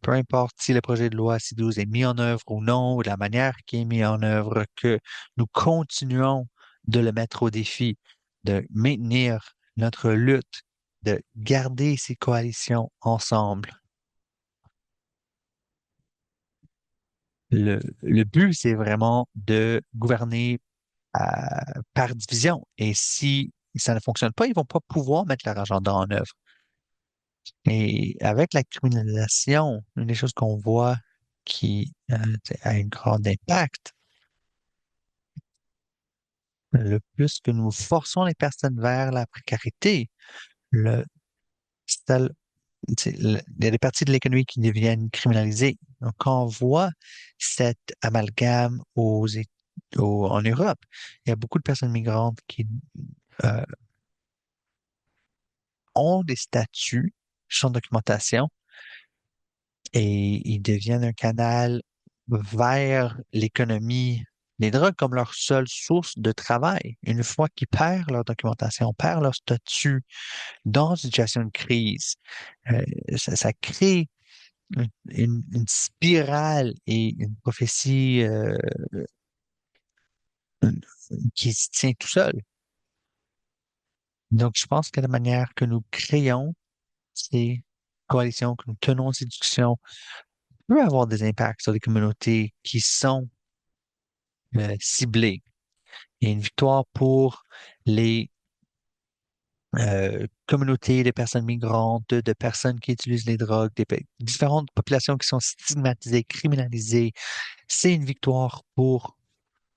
[SPEAKER 2] peu importe si le projet de loi C-12 est mis en œuvre ou non, ou la manière qui est mis en œuvre, que nous continuons de le mettre au défi, de maintenir notre lutte, de garder ces coalitions ensemble. Le but, c'est vraiment de gouverner par division. Et si ça ne fonctionne pas, ils vont pas pouvoir mettre leur agenda en œuvre. Et avec la criminalisation, une des choses qu'on voit qui a un grand impact, le plus que nous forçons les personnes vers la précarité, le, c'est- il y a des parties de l'économie qui deviennent criminalisées. Donc, quand on voit cet amalgame en Europe, il y a beaucoup de personnes migrantes qui euh, ont des statuts sans documentation et ils deviennent un canal vers l'économie des drogues comme leur seule source de travail. Une fois qu'ils perdent leur documentation, perdent leur statut dans une situation de crise, ça crée une spirale et une prophétie qui se tient tout seul. Donc, je pense que la manière que nous créons ces coalitions, que nous tenons ces discussions, peut avoir des impacts sur les communautés qui sont ciblées. Il y a une victoire pour les communautés de personnes migrantes, de personnes qui utilisent les drogues, différentes populations qui sont stigmatisées, criminalisées. C'est une victoire pour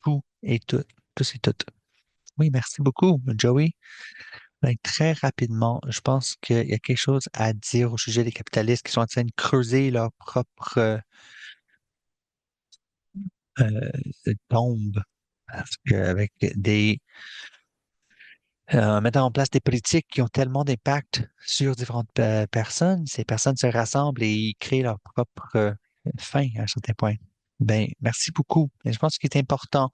[SPEAKER 2] tout et tout, tous et toutes. Oui, merci beaucoup, Joey. Ben, très rapidement, je pense qu'il y a quelque chose à dire au sujet des capitalistes qui sont en train de creuser leur propre euh, tombe. Parce qu'avec mettant en place des politiques qui ont tellement d'impact sur différentes personnes, ces personnes se rassemblent et ils créent leur propre fin à un certain point. Ben, merci beaucoup. Et je pense qu'il est important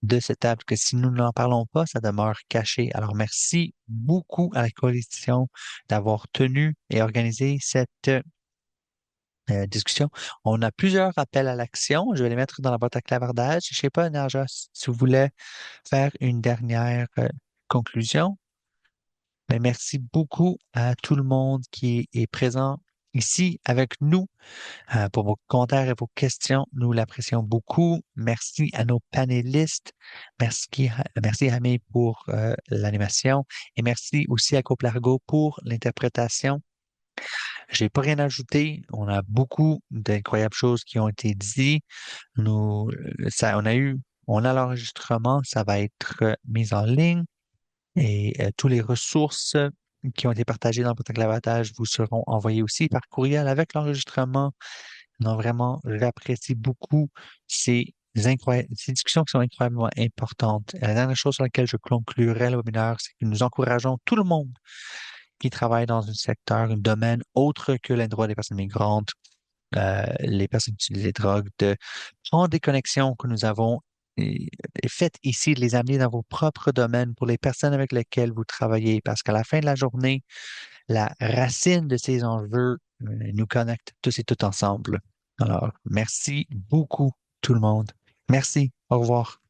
[SPEAKER 2] de cette table que si nous n'en parlons pas, ça demeure caché. Alors, merci beaucoup à la coalition d'avoir tenu et organisé cette discussion. On a plusieurs appels à l'action. Je vais les mettre dans la boîte à clavardage. Je ne sais pas, Naja, si vous voulez faire une dernière conclusion. Mais merci beaucoup à tout le monde qui est présent ici avec nous pour vos commentaires et vos questions. Nous l'apprécions beaucoup. Merci à nos panélistes. Merci à Amé pour l'animation et merci aussi à Coplargo pour l'interprétation. J'ai pas rien ajouté. On a beaucoup d'incroyables choses qui ont été dites. On a l'enregistrement. Ça va être mis en ligne. Et tous les ressources qui ont été partagées dans votre clavatage vous seront envoyées aussi par courriel avec l'enregistrement. Non, vraiment, j'apprécie beaucoup ces discussions qui sont incroyablement importantes. Et la dernière chose sur laquelle je conclurai le webinaire, c'est que nous encourageons tout le monde qui travaille dans un secteur, un domaine autre que les droits des personnes migrantes, les personnes qui utilisent les drogues, de prendre des connexions que nous avons et faites ici, de les amener dans vos propres domaines pour les personnes avec lesquelles vous travaillez, parce qu'à la fin de la journée, la racine de ces enjeux nous connecte tous et toutes ensemble. Alors, merci beaucoup, tout le monde. Merci. Au revoir.